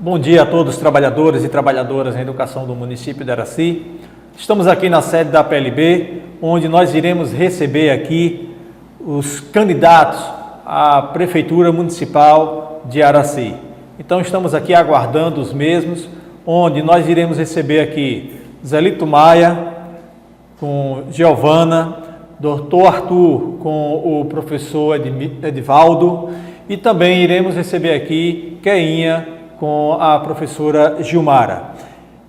Bom dia a todos os trabalhadores e trabalhadoras em educação do município de Araci. Estamos aqui na sede da PLB, onde nós iremos receber aqui os candidatos à Prefeitura Municipal de Araci. Então estamos aqui aguardando os mesmos, onde nós iremos receber aqui Zelito Maia com Giovana, Dr. Arthur com o professor Edivaldo e também iremos receber aqui Keinha com a professora Gilmara.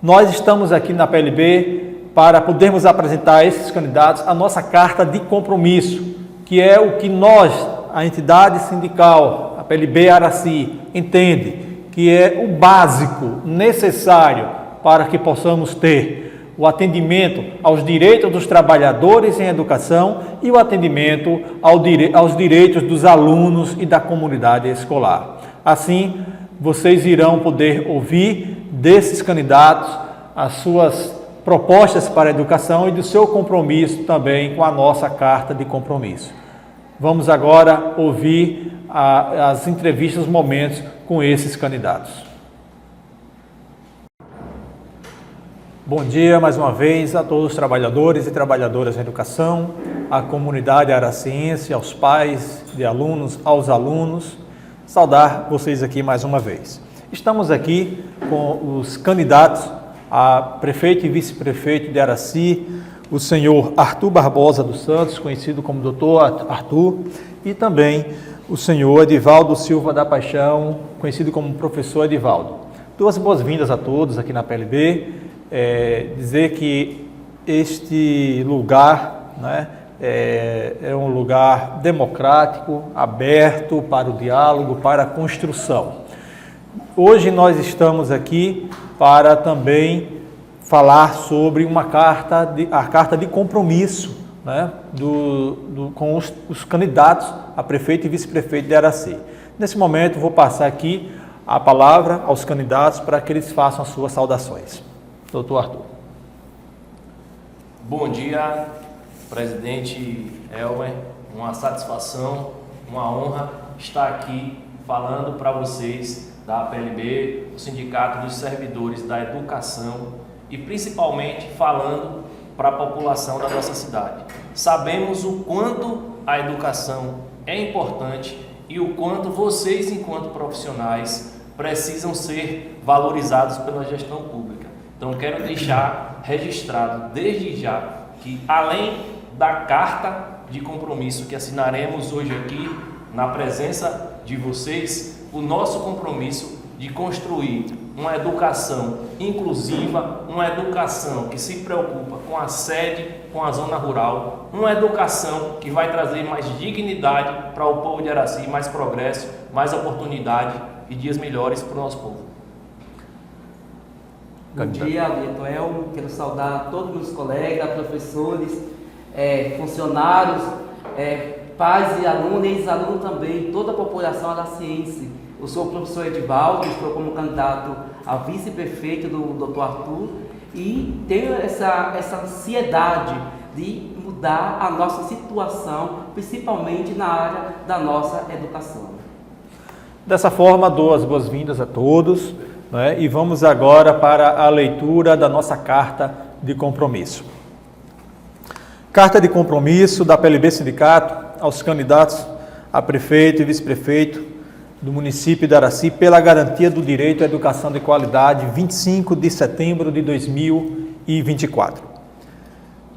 Nós estamos aqui na PLB para podermos apresentar a esses candidatos a nossa carta de compromisso, que é o que nós, a entidade sindical, a PLB Araci, entende que é o básico necessário para que possamos ter o atendimento aos direitos dos trabalhadores em educação e o atendimento aos direitos dos alunos e da comunidade escolar. Assim, vocês irão poder ouvir desses candidatos as suas propostas para a educação e do seu compromisso também com a nossa carta de compromisso. Vamos agora ouvir as entrevistas, os momentos com esses candidatos. Bom dia mais uma vez a todos os trabalhadores e trabalhadoras da educação, à comunidade araciense, aos pais de alunos, aos alunos. Saudar vocês aqui mais uma vez. Estamos aqui com os candidatos a prefeito e vice-prefeito de Araci, o senhor Arthur Barbosa dos Santos, conhecido como Dr. Arthur, e também o senhor Edivaldo Silva da Paixão, conhecido como professor Edivaldo. Duas boas-vindas a todos aqui na PLB. Dizer que este lugar, é um lugar democrático, aberto para o diálogo, para a construção. Hoje nós estamos aqui para também falar sobre a carta de compromisso, com os candidatos a prefeito e vice-prefeito de Araci. Nesse momento vou passar aqui a palavra aos candidatos para que eles façam as suas saudações. Doutor Arthur. Bom dia, presidente Elmer, uma satisfação, uma honra estar aqui falando para vocês da PLB, o Sindicato dos Servidores da Educação e principalmente falando para a população da nossa cidade. Sabemos o quanto a educação é importante e o quanto vocês, enquanto profissionais, precisam ser valorizados pela gestão pública. Então, quero deixar registrado desde já que, além da carta de compromisso que assinaremos hoje aqui, na presença de vocês, o nosso compromisso de construir uma educação inclusiva, uma educação que se preocupa com a sede, com a zona rural, uma educação que vai trazer mais dignidade para o povo de Araci, mais progresso, mais oportunidade e dias melhores para o nosso povo. Bom dia, Alito Elmo. Quero saudar todos os meus colegas, professores, funcionários, pais e alunos, ex-alunos também, toda a população araciense. Eu sou o professor Edivaldo, estou como candidato a vice-prefeito do Dr. Arthur e tenho essa ansiedade de mudar a nossa situação, principalmente na área da nossa educação. Dessa forma, dou as boas-vindas a todos. E vamos agora para a leitura da nossa carta de compromisso. Carta de compromisso da PLB Sindicato aos candidatos a prefeito e vice-prefeito do município de Araci pela garantia do direito à educação de qualidade, 25 de setembro de 2024.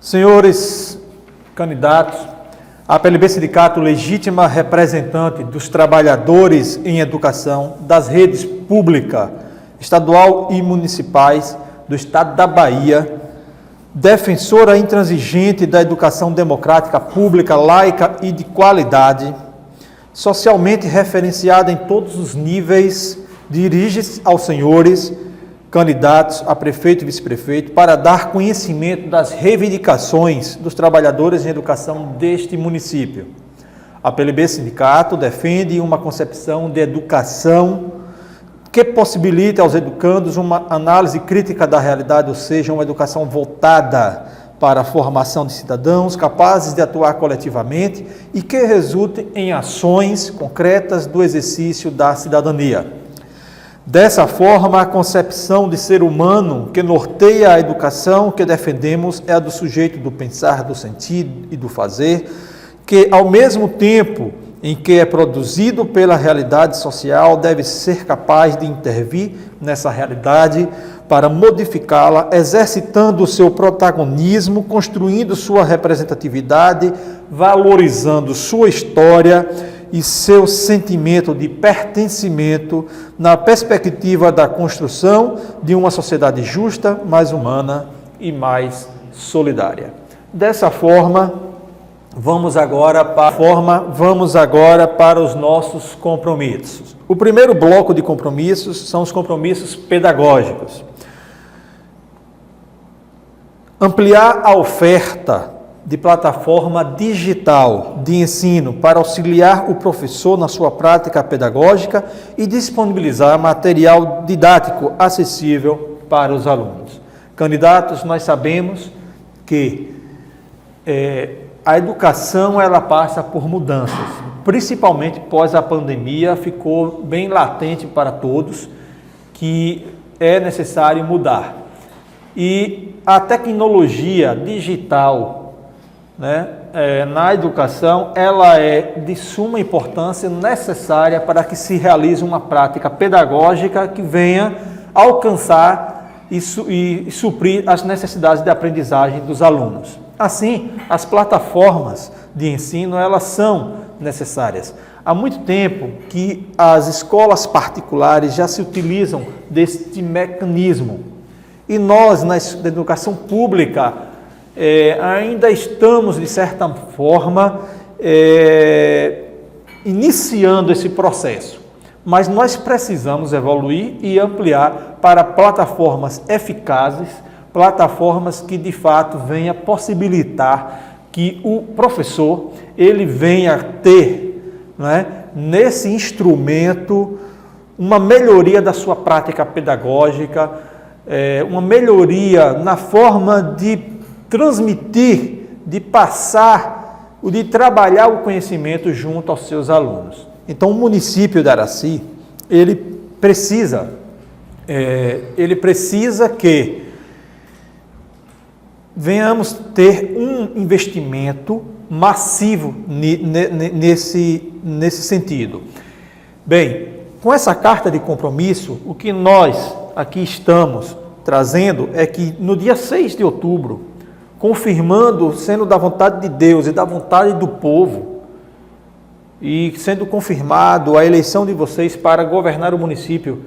Senhores candidatos, a PLB Sindicato, legítima representante dos trabalhadores em educação das redes pública, estadual e municipais do estado da Bahia, defensora intransigente da educação democrática, pública, laica e de qualidade, socialmente referenciada em todos os níveis, dirige-se aos senhores candidatos a prefeito e vice-prefeito para dar conhecimento das reivindicações dos trabalhadores em educação deste município. A PLB Sindicato defende uma concepção de educação que possibilite aos educandos uma análise crítica da realidade, ou seja, uma educação voltada para a formação de cidadãos capazes de atuar coletivamente e que resulte em ações concretas do exercício da cidadania. Dessa forma, a concepção de ser humano que norteia a educação que defendemos é a do sujeito do pensar, do sentir e do fazer, que, ao mesmo tempo em que é produzido pela realidade social, deve ser capaz de intervir nessa realidade para modificá-la, exercitando o seu protagonismo, construindo sua representatividade, valorizando sua história e seu sentimento de pertencimento na perspectiva da construção de uma sociedade justa, mais humana e mais solidária. Dessa forma, vamos agora para os nossos compromissos. O primeiro bloco de compromissos são os compromissos pedagógicos. Ampliar a oferta de plataforma digital de ensino para auxiliar o professor na sua prática pedagógica e disponibilizar material didático acessível para os alunos. Candidatos, nós sabemos que a educação ela passa por mudanças, principalmente pós a pandemia, ficou bem latente para todos que é necessário mudar. E a tecnologia digital, na educação, ela é de suma importância, necessária para que se realize uma prática pedagógica que venha alcançar e suprir as necessidades de aprendizagem dos alunos. Assim, as plataformas de ensino, elas são necessárias. Há muito tempo que as escolas particulares já se utilizam deste mecanismo. E nós, na educação pública, ainda estamos, de certa forma, iniciando esse processo. Mas nós precisamos evoluir e ampliar para plataformas eficazes, plataformas que, de fato, venha possibilitar que o professor ele venha ter, nesse instrumento, uma melhoria da sua prática pedagógica, uma melhoria na forma de transmitir, de passar, de trabalhar o conhecimento junto aos seus alunos. Então, o município de Araci, ele precisa que venhamos ter um investimento massivo nesse sentido. Bem, com essa carta de compromisso, o que nós aqui estamos trazendo é que no dia 6 de outubro, confirmando, sendo da vontade de Deus e da vontade do povo, e sendo confirmado a eleição de vocês para governar o município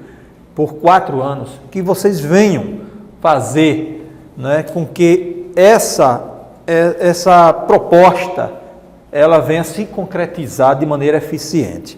por 4 anos, que vocês venham fazer com que essa proposta ela venha se concretizar de maneira eficiente.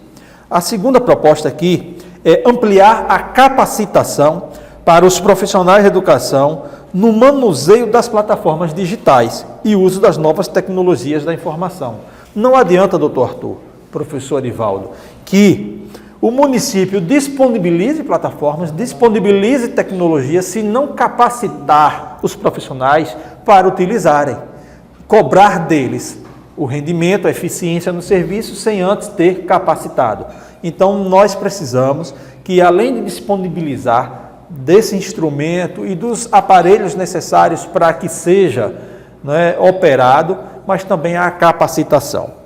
A segunda proposta aqui é ampliar a capacitação para os profissionais de educação no manuseio das plataformas digitais e uso das novas tecnologias da informação. Não adianta, doutor Arthur, professor Arivaldo, que o município disponibilize plataformas, disponibilize tecnologia, se não capacitar os profissionais para utilizarem, cobrar deles o rendimento, a eficiência no serviço, sem antes ter capacitado. Então, nós precisamos que, além de disponibilizar desse instrumento e dos aparelhos necessários para que seja operado, mas também a capacitação.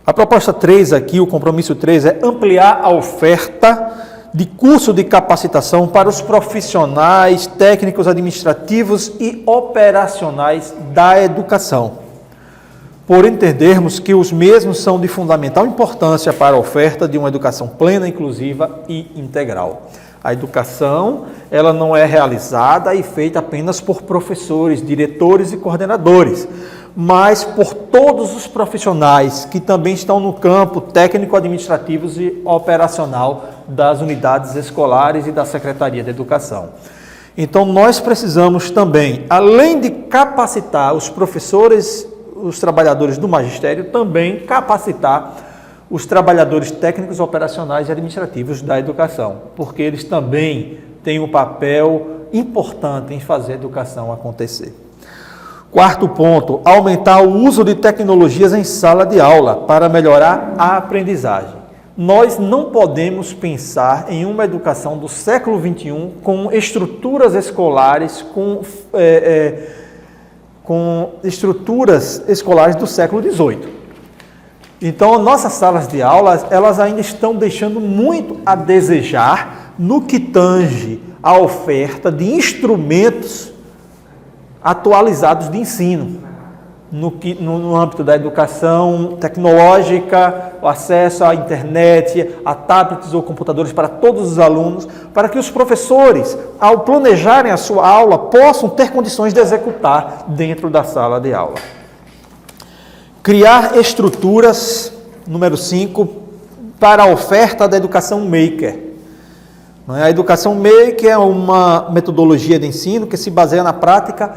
A proposta 3 aqui, o compromisso 3, é ampliar a oferta de curso de capacitação para os profissionais, técnicos administrativos e operacionais da educação, por entendermos que os mesmos são de fundamental importância para a oferta de uma educação plena, inclusiva e integral. A educação, ela não é realizada e feita apenas por professores, diretores e coordenadores, mas por todos os profissionais que também estão no campo técnico-administrativo e operacional das unidades escolares e da Secretaria de Educação. Então, nós precisamos também, além de capacitar os professores, os trabalhadores do magistério, também capacitar os trabalhadores técnicos, operacionais e administrativos da educação, porque eles também têm um papel importante em fazer a educação acontecer. Quarto ponto, aumentar o uso de tecnologias em sala de aula para melhorar a aprendizagem. Nós não podemos pensar em uma educação do século XXI com estruturas escolares, com estruturas escolares do século XVIII. Então, nossas salas de aula, elas ainda estão deixando muito a desejar no que tange a oferta de instrumentos atualizados de ensino. No âmbito da educação tecnológica, o acesso à internet, a tablets ou computadores para todos os alunos, para que os professores, ao planejarem a sua aula, possam ter condições de executar dentro da sala de aula. Criar estruturas, número 5, para a oferta da educação maker. A educação maker é uma metodologia de ensino que se baseia na prática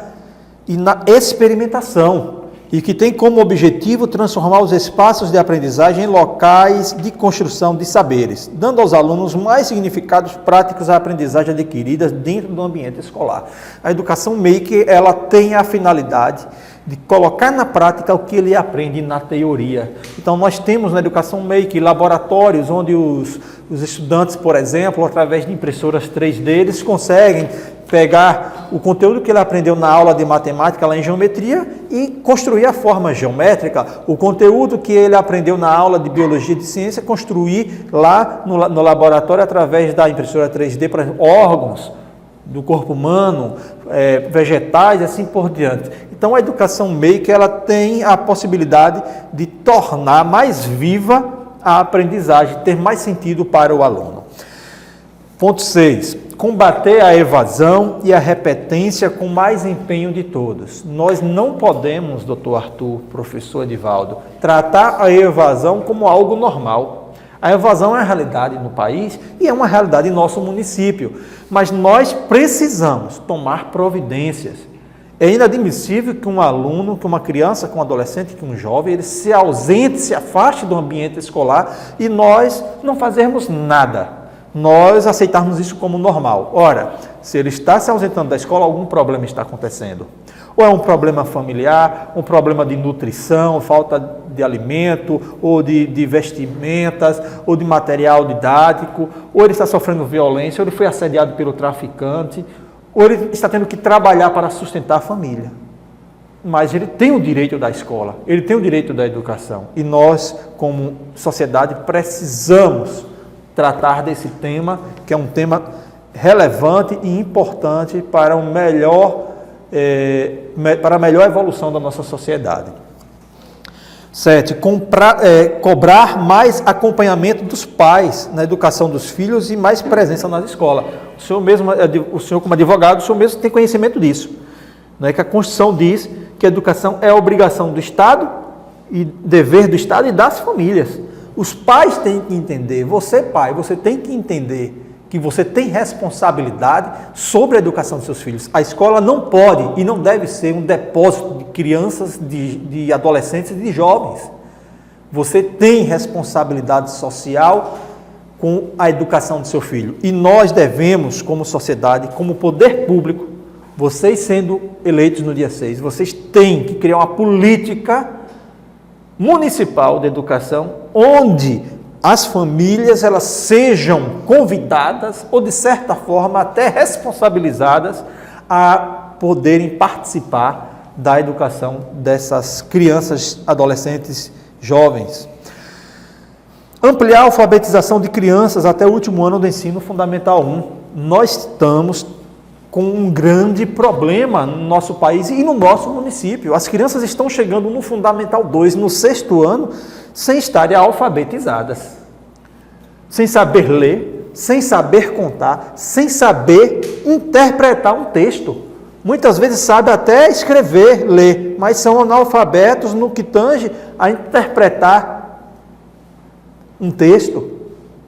e na experimentação, e que tem como objetivo transformar os espaços de aprendizagem em locais de construção de saberes, dando aos alunos mais significados práticos à aprendizagem adquirida dentro do ambiente escolar. A educação maker, ela tem a finalidade de colocar na prática o que ele aprende na teoria. Então, nós temos na educação maker laboratórios onde os estudantes, por exemplo, através de impressoras 3D, eles conseguem pegar o conteúdo que ele aprendeu na aula de matemática, lá em geometria, e construir a forma geométrica. O conteúdo que ele aprendeu na aula de biologia e de ciência, construir lá no laboratório, através da impressora 3D, por exemplo, órgãos do corpo humano, vegetais e assim por diante. Então, a educação maker, ela tem a possibilidade de tornar mais viva a aprendizagem, ter mais sentido para o aluno. Ponto 6. Combater a evasão e a repetência com mais empenho de todos. Nós não podemos, doutor Arthur, professor Edivaldo, tratar a evasão como algo normal. A evasão é uma realidade no país e é uma realidade em nosso município, mas nós precisamos tomar providências. É inadmissível que um aluno, que uma criança, que um adolescente, que um jovem, ele se ausente, se afaste do ambiente escolar e nós não fazermos nada. Nós aceitarmos isso como normal. Ora, se ele está se ausentando da escola, algum problema está acontecendo. Ou é um problema familiar, um problema de nutrição, falta de alimento, ou de vestimentas, ou de material didático, ou ele está sofrendo violência, ou ele foi assediado pelo traficante, ou ele está tendo que trabalhar para sustentar a família. Mas ele tem o direito da escola, ele tem o direito da educação. E nós, como sociedade, precisamos tratar desse tema, que é um tema relevante e importante para para a melhor evolução da nossa sociedade. 7. Cobrar mais acompanhamento dos pais na educação dos filhos e mais presença nas escolas. O senhor como advogado, o senhor mesmo tem conhecimento disso. Né? Que a Constituição diz que a educação é obrigação do Estado e dever do Estado e das famílias. Os pais têm que entender, você pai, você tem que entender que você tem responsabilidade sobre a educação dos seus filhos. A escola não pode e não deve ser um depósito de crianças, de adolescentes e de jovens. Você tem responsabilidade social com a educação do seu filho. E nós devemos, como sociedade, como poder público, vocês sendo eleitos no dia 6, vocês têm que criar uma política municipal de educação, onde as famílias elas sejam convidadas ou, de certa forma, até responsabilizadas a poderem participar da educação dessas crianças, adolescentes, jovens. Ampliar a alfabetização de crianças até o último ano do ensino fundamental 1. Nós estamos com um grande problema no nosso país e no nosso município. As crianças estão chegando no Fundamental 2, no 6º ano, sem estarem alfabetizadas, sem saber ler, sem saber contar, sem saber interpretar um texto. Muitas vezes sabe até escrever, ler, mas são analfabetos no que tange a interpretar um texto.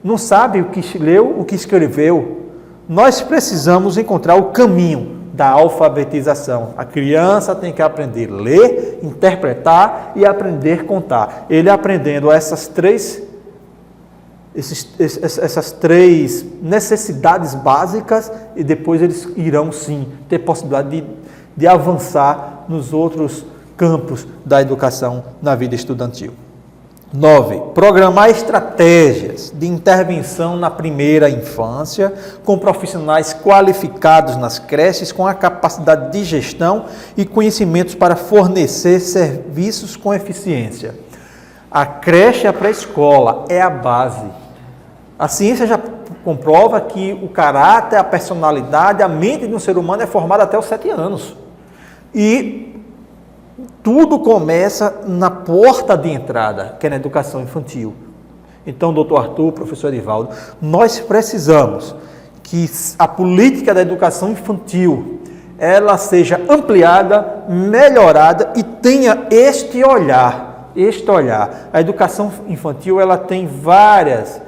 Não sabe o que leu, o que escreveu. Nós precisamos encontrar o caminho da alfabetização. A criança tem que aprender a ler, interpretar e aprender a contar. Ele aprendendo essas três necessidades básicas, e depois eles irão sim ter possibilidade de avançar nos outros campos da educação na vida estudantil. 9. Programar estratégias de intervenção na primeira infância com profissionais qualificados nas creches com a capacidade de gestão e conhecimentos para fornecer serviços com eficiência. A creche e a pré-escola é a base. A ciência já comprova que o caráter, a personalidade, a mente de um ser humano é formada até os 7 anos. E tudo começa na porta de entrada, que é na educação infantil. Então, doutor Arthur, professor Edivaldo, nós precisamos que a política da educação infantil ela seja ampliada, melhorada e tenha este olhar. A educação infantil ela tem vários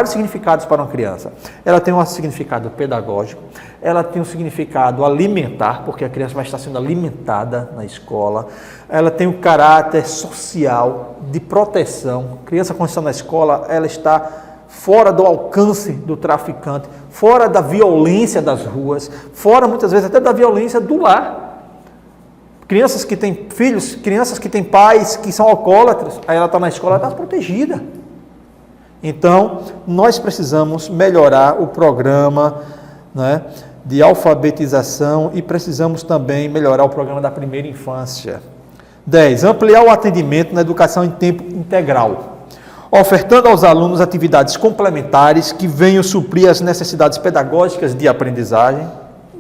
significados para uma criança. Ela tem um significado pedagógico, ela tem um significado alimentar, porque a criança vai estar sendo alimentada na escola. Ela tem um caráter social, de proteção. A criança, quando está na escola, ela está fora do alcance do traficante, fora da violência das ruas, fora, muitas vezes, até da violência do lar. Crianças que têm filhos, crianças que têm pais que são alcoólatras, aí ela está na escola, ela está protegida. Então, nós precisamos melhorar o programa, né, de alfabetização e precisamos também melhorar o programa da primeira infância. 10. Ampliar o atendimento na educação em tempo integral, ofertando aos alunos atividades complementares que venham suprir as necessidades pedagógicas de aprendizagem,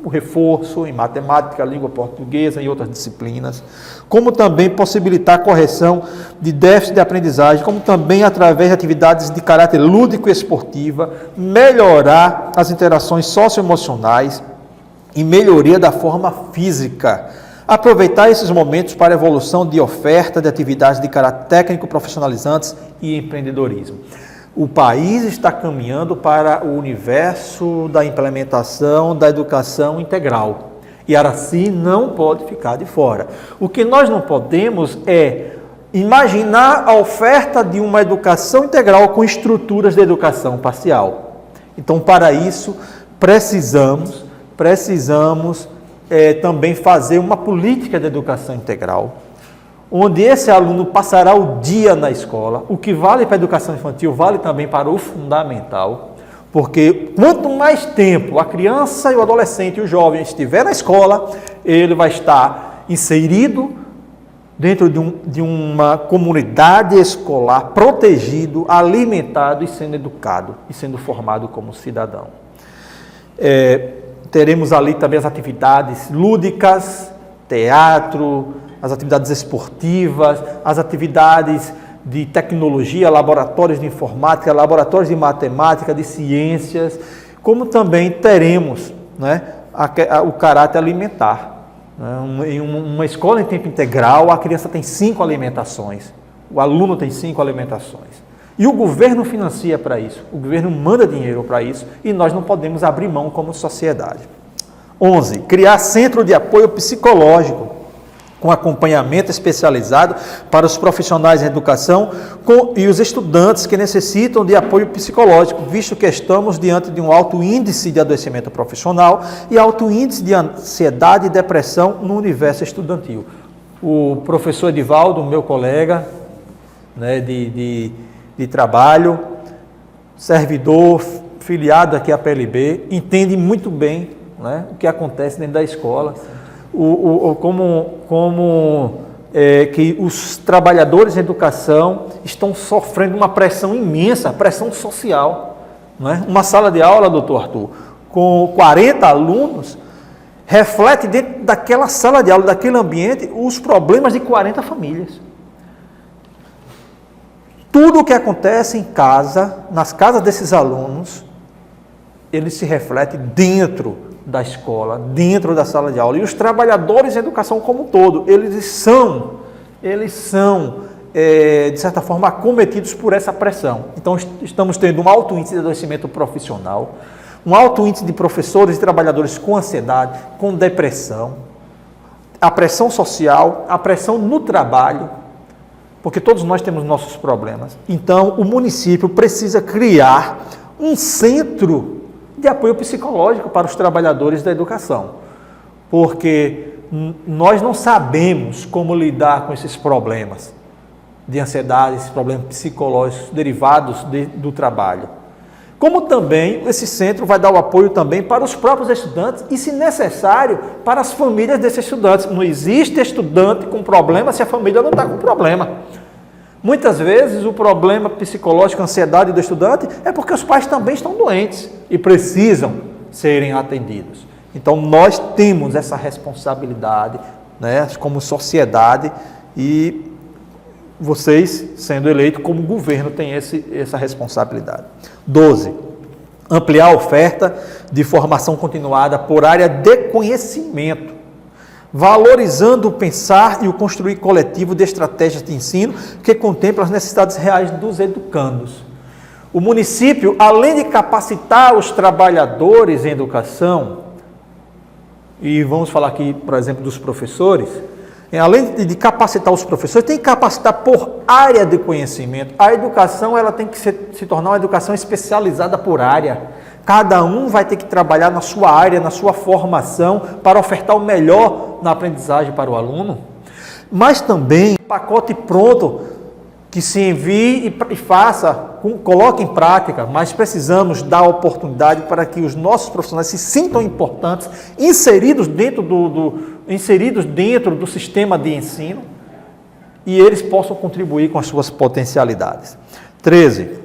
o reforço em matemática, língua portuguesa e outras disciplinas, como também possibilitar a correção de déficit de aprendizagem, como também através de atividades de caráter lúdico e esportiva, melhorar as interações socioemocionais e melhoria da forma física. Aproveitar esses momentos para a evolução de oferta de atividades de caráter técnico, profissionalizantes e empreendedorismo. O país está caminhando para o universo da implementação da educação integral. E Araci não pode ficar de fora. O que nós não podemos é imaginar a oferta de uma educação integral com estruturas de educação parcial. Então, para isso, precisamos também fazer uma política de educação integral, onde esse aluno passará o dia na escola. O que vale para a educação infantil vale também para o fundamental, porque quanto mais tempo a criança e o adolescente e o jovem estiver na escola, ele vai estar inserido dentro de uma comunidade escolar, protegido, alimentado e sendo educado e sendo formado como cidadão. Teremos ali também as atividades lúdicas, teatro, as atividades esportivas, as atividades de tecnologia, laboratórios de informática, laboratórios de matemática, de ciências, como também teremos, né, o caráter alimentar. Em uma escola em tempo integral, a criança tem 5 alimentações, o aluno tem 5 alimentações. E o governo financia para isso, o governo manda dinheiro para isso e nós não podemos abrir mão como sociedade. 11. Criar centro de apoio psicológico, com acompanhamento especializado para os profissionais em educação e os estudantes que necessitam de apoio psicológico, visto que estamos diante de um alto índice de adoecimento profissional e alto índice de ansiedade e depressão no universo estudantil. O professor Edivaldo, meu colega, né, de trabalho, servidor, filiado aqui à PLB, entende muito bem, né, o que acontece dentro da escola. Que os trabalhadores em educação estão sofrendo uma pressão imensa, pressão social. Não é? Uma sala de aula, doutor Arthur, com 40 alunos, reflete dentro daquela sala de aula, daquele ambiente, os problemas de 40 famílias. Tudo o que acontece em casa, nas casas desses alunos, ele se reflete dentro da escola, dentro da sala de aula. E os trabalhadores em educação como um todo, eles são de certa forma, acometidos por essa pressão. Então, estamos tendo um alto índice de adoecimento profissional, um alto índice de professores e trabalhadores com ansiedade, com depressão, a pressão social, a pressão no trabalho, porque todos nós temos nossos problemas. Então, o município precisa criar um centro de apoio psicológico para os trabalhadores da educação, porque nós não sabemos como lidar com esses problemas de ansiedade, esses problemas psicológicos derivados do trabalho. Como também esse centro vai dar o apoio também para os próprios estudantes e, se necessário, para as famílias desses estudantes. Não existe estudante com problema se a família não está com problema. Muitas vezes o problema psicológico, a ansiedade do estudante é porque os pais também estão doentes e precisam serem atendidos. Então nós temos essa responsabilidade, né, como sociedade, e vocês, sendo eleitos como governo, têm essa responsabilidade. 12. Ampliar a oferta de formação continuada por área de conhecimento, valorizando o pensar e o construir coletivo de estratégias de ensino que contemplam as necessidades reais dos educandos. O município, além de capacitar os trabalhadores em educação, e vamos falar aqui, por exemplo, dos professores, além de capacitar os professores, tem que capacitar por área de conhecimento. A educação ela tem que se tornar uma educação especializada por área. Cada um vai ter que trabalhar na sua área, na sua formação, para ofertar o melhor na aprendizagem para o aluno. Mas também, pacote pronto, que se envie e faça, coloque em prática, mas precisamos dar oportunidade para que os nossos profissionais se sintam importantes, inseridos dentro do sistema de ensino, e eles possam contribuir com as suas potencialidades. 13.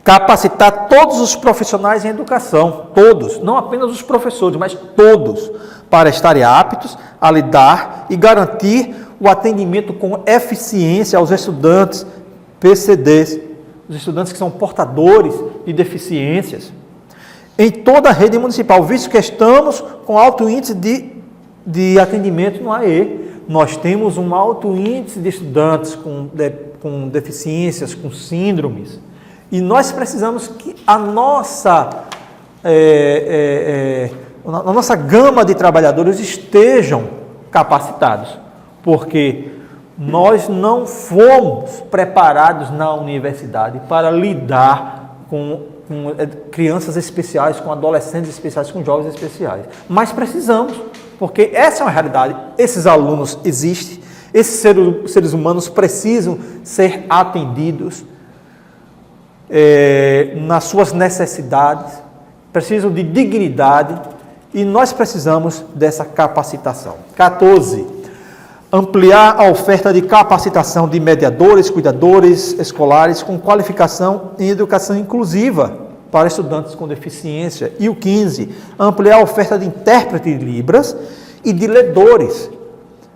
Capacitar todos os profissionais em educação, todos, não apenas os professores, mas todos, para estarem aptos a lidar e garantir o atendimento com eficiência aos estudantes PCDs, os estudantes que são portadores de deficiências, em toda a rede municipal, visto que estamos com alto índice de atendimento no AE. Nós temos um alto índice de estudantes com deficiências, com síndromes, e nós precisamos que a nossa gama de trabalhadores estejam capacitados, porque nós não fomos preparados na universidade para lidar com crianças especiais, com adolescentes especiais, com jovens especiais. Mas precisamos, porque essa é uma realidade. Esses alunos existem, esses seres humanos precisam ser atendidos nas suas necessidades, precisam de dignidade, e nós precisamos dessa capacitação. 14. Ampliar a oferta de capacitação de mediadores, cuidadores escolares com qualificação em educação inclusiva para estudantes com deficiência. E o 15, ampliar a oferta de intérprete de Libras e de ledores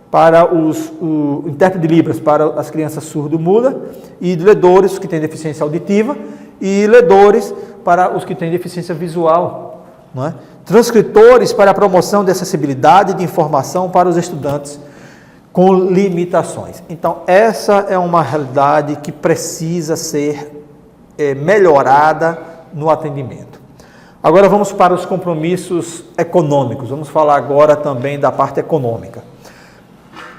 para o intérprete de Libras para as crianças surdo-mudas, e de ledores que têm deficiência auditiva, e ledores para os que têm deficiência visual, não é? Transcritores para a promoção de acessibilidade de informação para os estudantes com limitações. Então, essa é uma realidade que precisa ser melhorada no atendimento. Agora vamos para os compromissos econômicos. Vamos falar agora também da parte econômica.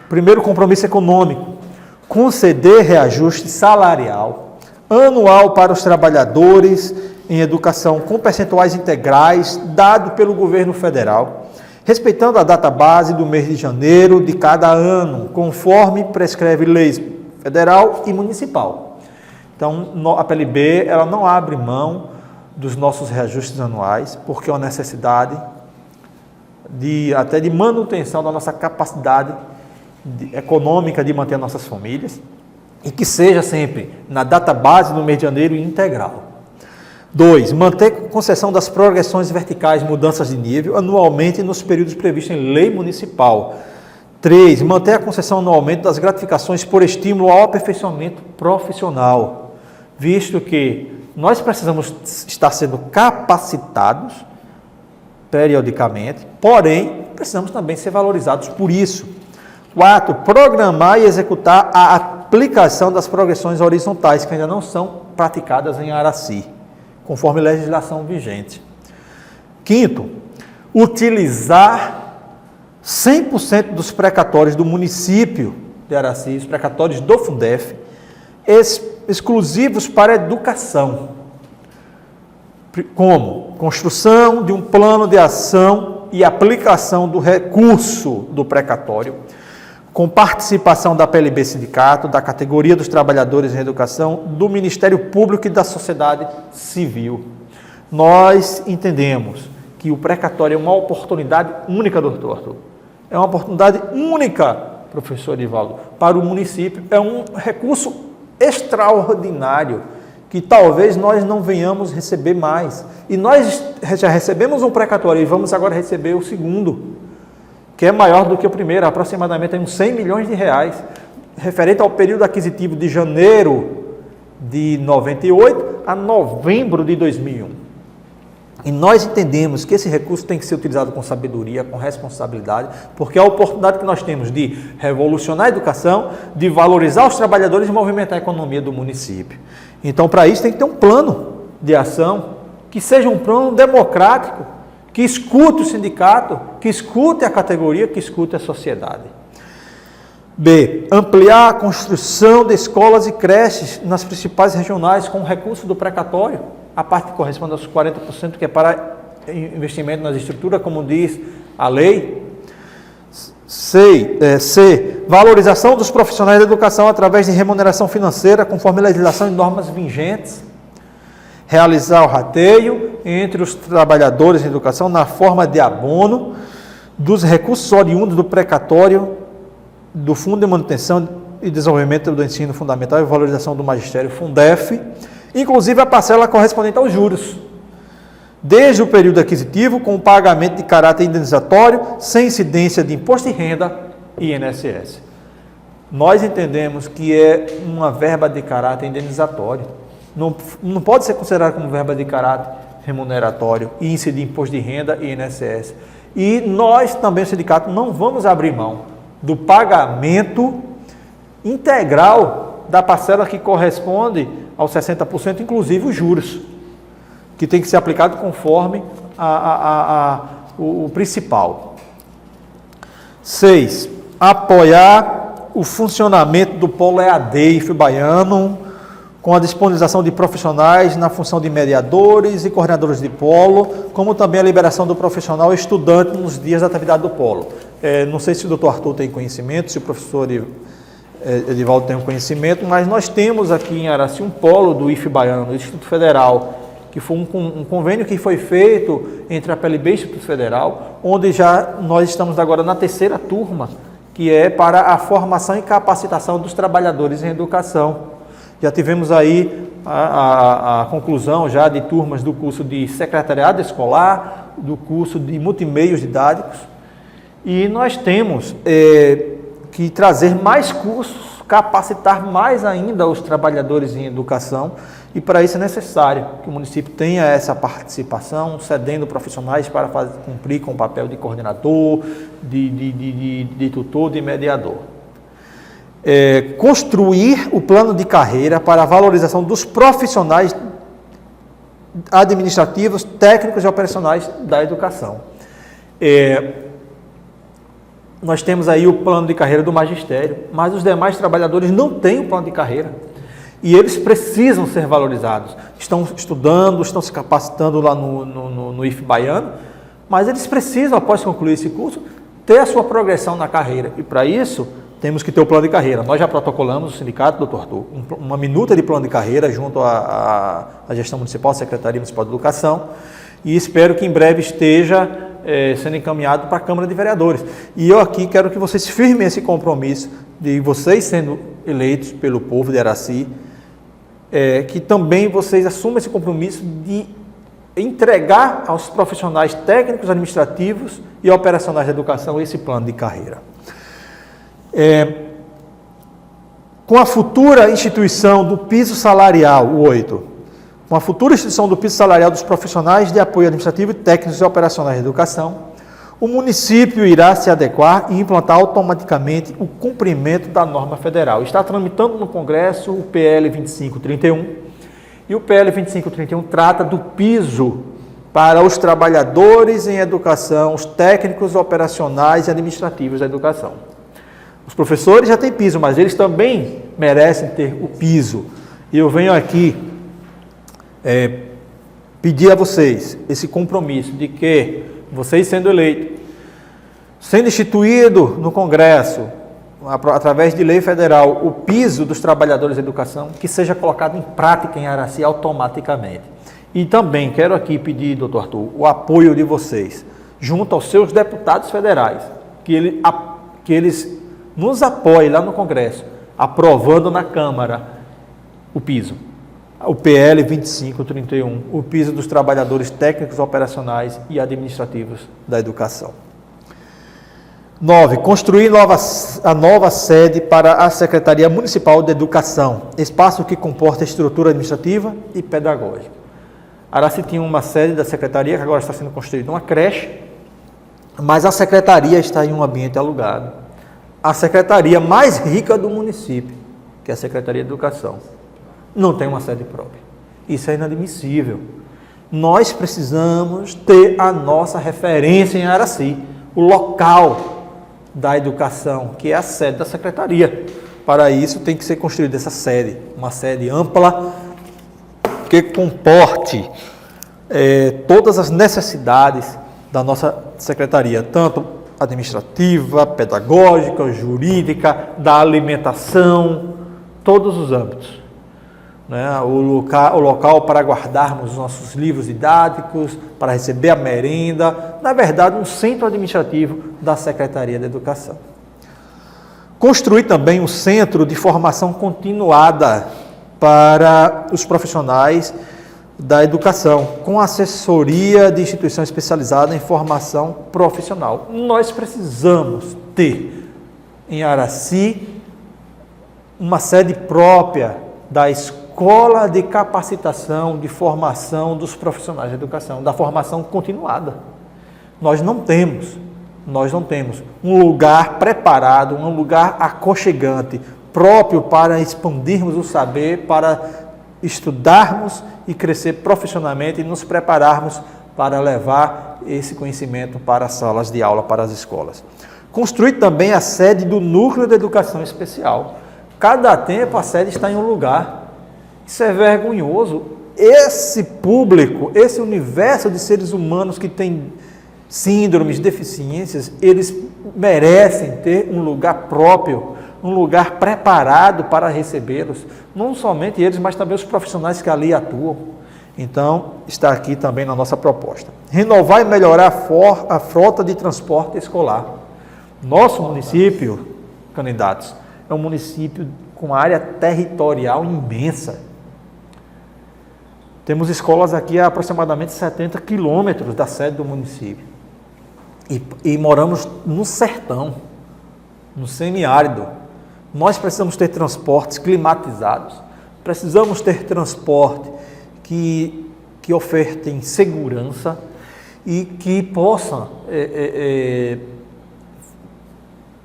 Primeiro compromisso econômico: conceder reajuste salarial anual para os trabalhadores em educação com percentuais integrais dado pelo governo federal, respeitando a data base do mês de janeiro de cada ano, conforme prescreve leis federal e municipal. Então, a PLB ela não abre mão dos nossos reajustes anuais, porque é uma necessidade até de manutenção da nossa capacidade econômica de manter nossas famílias, e que seja sempre na data base do mês de janeiro integral. 2. Manter concessão das progressões verticais, mudanças de nível, anualmente nos períodos previstos em lei municipal. 3. Manter a concessão anualmente das gratificações por estímulo ao aperfeiçoamento profissional, visto que nós precisamos estar sendo capacitados periodicamente, porém, precisamos também ser valorizados por isso. 4. Programar e executar a aplicação das progressões horizontais, que ainda não são praticadas em Araci, conforme legislação vigente. 5. Utilizar 100% dos precatórios do município de Araci, os precatórios do Fundef, exclusivos para educação. Como? Construção de um plano de ação e aplicação do recurso do precatório, com participação da PLB Sindicato, da categoria dos trabalhadores em educação, do Ministério Público e da sociedade civil. Nós entendemos que o precatório é uma oportunidade única, doutor Arthur. É uma oportunidade única, professor Edivaldo, para o município. É um recurso extraordinário que talvez nós não venhamos receber mais. E nós já recebemos um precatório e vamos agora receber o segundo, que é maior do que o primeiro, aproximadamente uns 100 milhões de reais, referente ao período aquisitivo de janeiro de 98 a novembro de 2001. E nós entendemos que esse recurso tem que ser utilizado com sabedoria, com responsabilidade, porque é a oportunidade que nós temos de revolucionar a educação, de valorizar os trabalhadores e movimentar a economia do município. Então, para isso, tem que ter um plano de ação, que seja um plano democrático, que escute o sindicato, que escute a categoria, que escute a sociedade. B. Ampliar a construção de escolas e creches nas principais regionais com o recurso do precatório, a parte que corresponde aos 40%, que é para investimento nas estruturas, como diz a lei. C. Valorização dos profissionais da educação através de remuneração financeira, conforme a legislação e normas vigentes. Realizar o rateio entre os trabalhadores de educação na forma de abono dos recursos oriundos do precatório do Fundo de Manutenção e Desenvolvimento do Ensino Fundamental e Valorização do Magistério, Fundef, inclusive a parcela correspondente aos juros, desde o período aquisitivo, com o pagamento de caráter indenizatório, sem incidência de imposto de renda e INSS. Nós entendemos que é uma verba de caráter indenizatório. Não pode ser considerado como verba de caráter remuneratório e incidir imposto de renda e INSS. E nós também, o sindicato, não vamos abrir mão do pagamento integral da parcela que corresponde aos 60%, inclusive os juros, que tem que ser aplicado conforme o principal. 6. Apoiar o funcionamento do polo EAD IF Baiano, com a disponibilização de profissionais na função de mediadores e coordenadores de polo, como também a liberação do profissional estudante nos dias da atividade do polo. Não sei se o doutor Arthur tem conhecimento, se o professor Edivaldo tem um conhecimento, mas nós temos aqui em Araci um polo do IF Baiano, do Instituto Federal, que foi um convênio que foi feito entre a PLB e o Instituto Federal, onde já nós estamos agora na 3ª turma, que é para a formação e capacitação dos trabalhadores em educação. Já tivemos aí a conclusão já de turmas do curso de secretariado escolar, do curso de multimeios didáticos, e nós temos que trazer mais cursos, capacitar mais ainda os trabalhadores em educação, e para isso é necessário que o município tenha essa participação, cedendo profissionais para cumprir com o papel de coordenador, de tutor, de mediador. Construir o plano de carreira para a valorização dos profissionais administrativos, técnicos e operacionais da educação. Nós temos aí o plano de carreira do magistério, mas os demais trabalhadores não têm o plano de carreira e eles precisam ser valorizados. Estão estudando, estão se capacitando lá no IF Baiano, mas eles precisam, após concluir esse curso, ter a sua progressão na carreira, e para isso temos que ter o plano de carreira. Nós já protocolamos, o sindicato, doutor Arthur, uma minuta de plano de carreira junto à gestão municipal, Secretaria Municipal de Educação, e espero que em breve esteja sendo encaminhado para a Câmara de Vereadores. E eu aqui quero que vocês firmem esse compromisso de vocês sendo eleitos pelo povo de Araci, que também vocês assumam esse compromisso de entregar aos profissionais técnicos, administrativos e operacionais da educação esse plano de carreira. Com a futura instituição do piso salarial, o 8, com a futura instituição do piso salarial dos profissionais de apoio administrativo, técnicos e operacionais de educação, o município irá se adequar e implantar automaticamente o cumprimento da norma federal. Está tramitando no Congresso o PL 2531, e o PL 2531 trata do piso para os trabalhadores em educação, os técnicos operacionais e administrativos da educação. Os professores já têm piso, mas eles também merecem ter o piso. E eu venho aqui pedir a vocês esse compromisso de que vocês sendo eleitos, sendo instituído no Congresso através de lei federal, o piso dos trabalhadores da educação, que seja colocado em prática em Araci automaticamente. E também quero aqui pedir, doutor Arthur, o apoio de vocês, junto aos seus deputados federais, que eles nos apoiem lá no Congresso, aprovando na Câmara o piso, o PL 2531, o piso dos trabalhadores técnicos, operacionais e administrativos da educação. 9. Construir a nova sede para a Secretaria Municipal de Educação, espaço que comporta estrutura administrativa e pedagógica. Araci tinha uma sede da Secretaria, que agora está sendo construída uma creche, mas a Secretaria está em um ambiente alugado. A Secretaria mais rica do município, que é a Secretaria de Educação, não tem uma sede própria. Isso é inadmissível. Nós precisamos ter a nossa referência em Araci, o local da educação, que é a sede da Secretaria. Para isso tem que ser construída essa sede, uma sede ampla, que comporte todas as necessidades da nossa Secretaria, tanto administrativa, pedagógica, jurídica, da alimentação, todos os âmbitos. O local para guardarmos os nossos livros didáticos, para receber a merenda, na verdade, um centro administrativo da Secretaria de Educação. Construir também um centro de formação continuada para os profissionais da educação, com assessoria de instituição especializada em formação profissional. Nós precisamos ter em Araci uma sede própria da Escola de Capacitação, de Formação dos Profissionais de Educação, da formação continuada. Nós não temos um lugar preparado, um lugar aconchegante, próprio para expandirmos o saber, para estudarmos e crescer profissionalmente e nos prepararmos para levar esse conhecimento para as salas de aula, para as escolas. Construir também a sede do Núcleo de Educação Especial. Cada tempo a sede está em um lugar. Isso é vergonhoso. Esse público, esse universo de seres humanos que tem síndromes, deficiências, eles merecem ter um lugar próprio, um lugar preparado para recebê-los. Não somente eles, mas também os profissionais que ali atuam. Então, está aqui também na nossa proposta. Renovar e melhorar a frota de transporte escolar. Nosso município, candidatos, é um município com área territorial imensa. Temos escolas aqui a aproximadamente 70 quilômetros da sede do município. E moramos no sertão, no semiárido. Nós precisamos ter transportes climatizados, precisamos ter transporte que ofertem segurança e que possam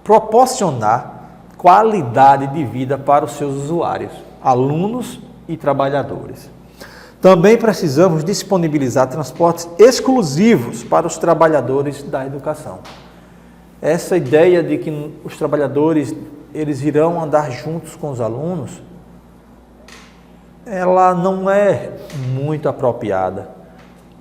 proporcionar qualidade de vida para os seus usuários, alunos e trabalhadores. Também precisamos disponibilizar transportes exclusivos para os trabalhadores da educação. Essa ideia de que os trabalhadores eles irão andar juntos com os alunos, ela não é muito apropriada,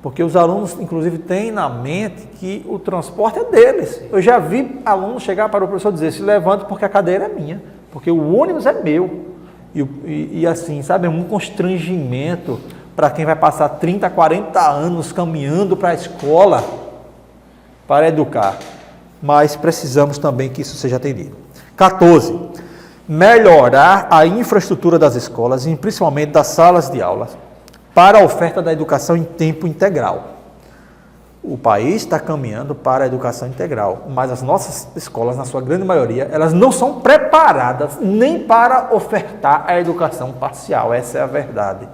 porque os alunos, inclusive, têm na mente que o transporte é deles. Eu já vi alunos chegar para o professor dizer, se levante porque a cadeira é minha, porque o ônibus é meu. E assim, sabe, é um constrangimento para quem vai passar 30, 40 anos caminhando para a escola para educar. Mas precisamos também que isso seja atendido. 14. Melhorar a infraestrutura das escolas e principalmente das salas de aulas para a oferta da educação em tempo integral. O país está caminhando para a educação integral, mas as nossas escolas, na sua grande maioria, elas não são preparadas nem para ofertar a educação parcial, essa é a verdade.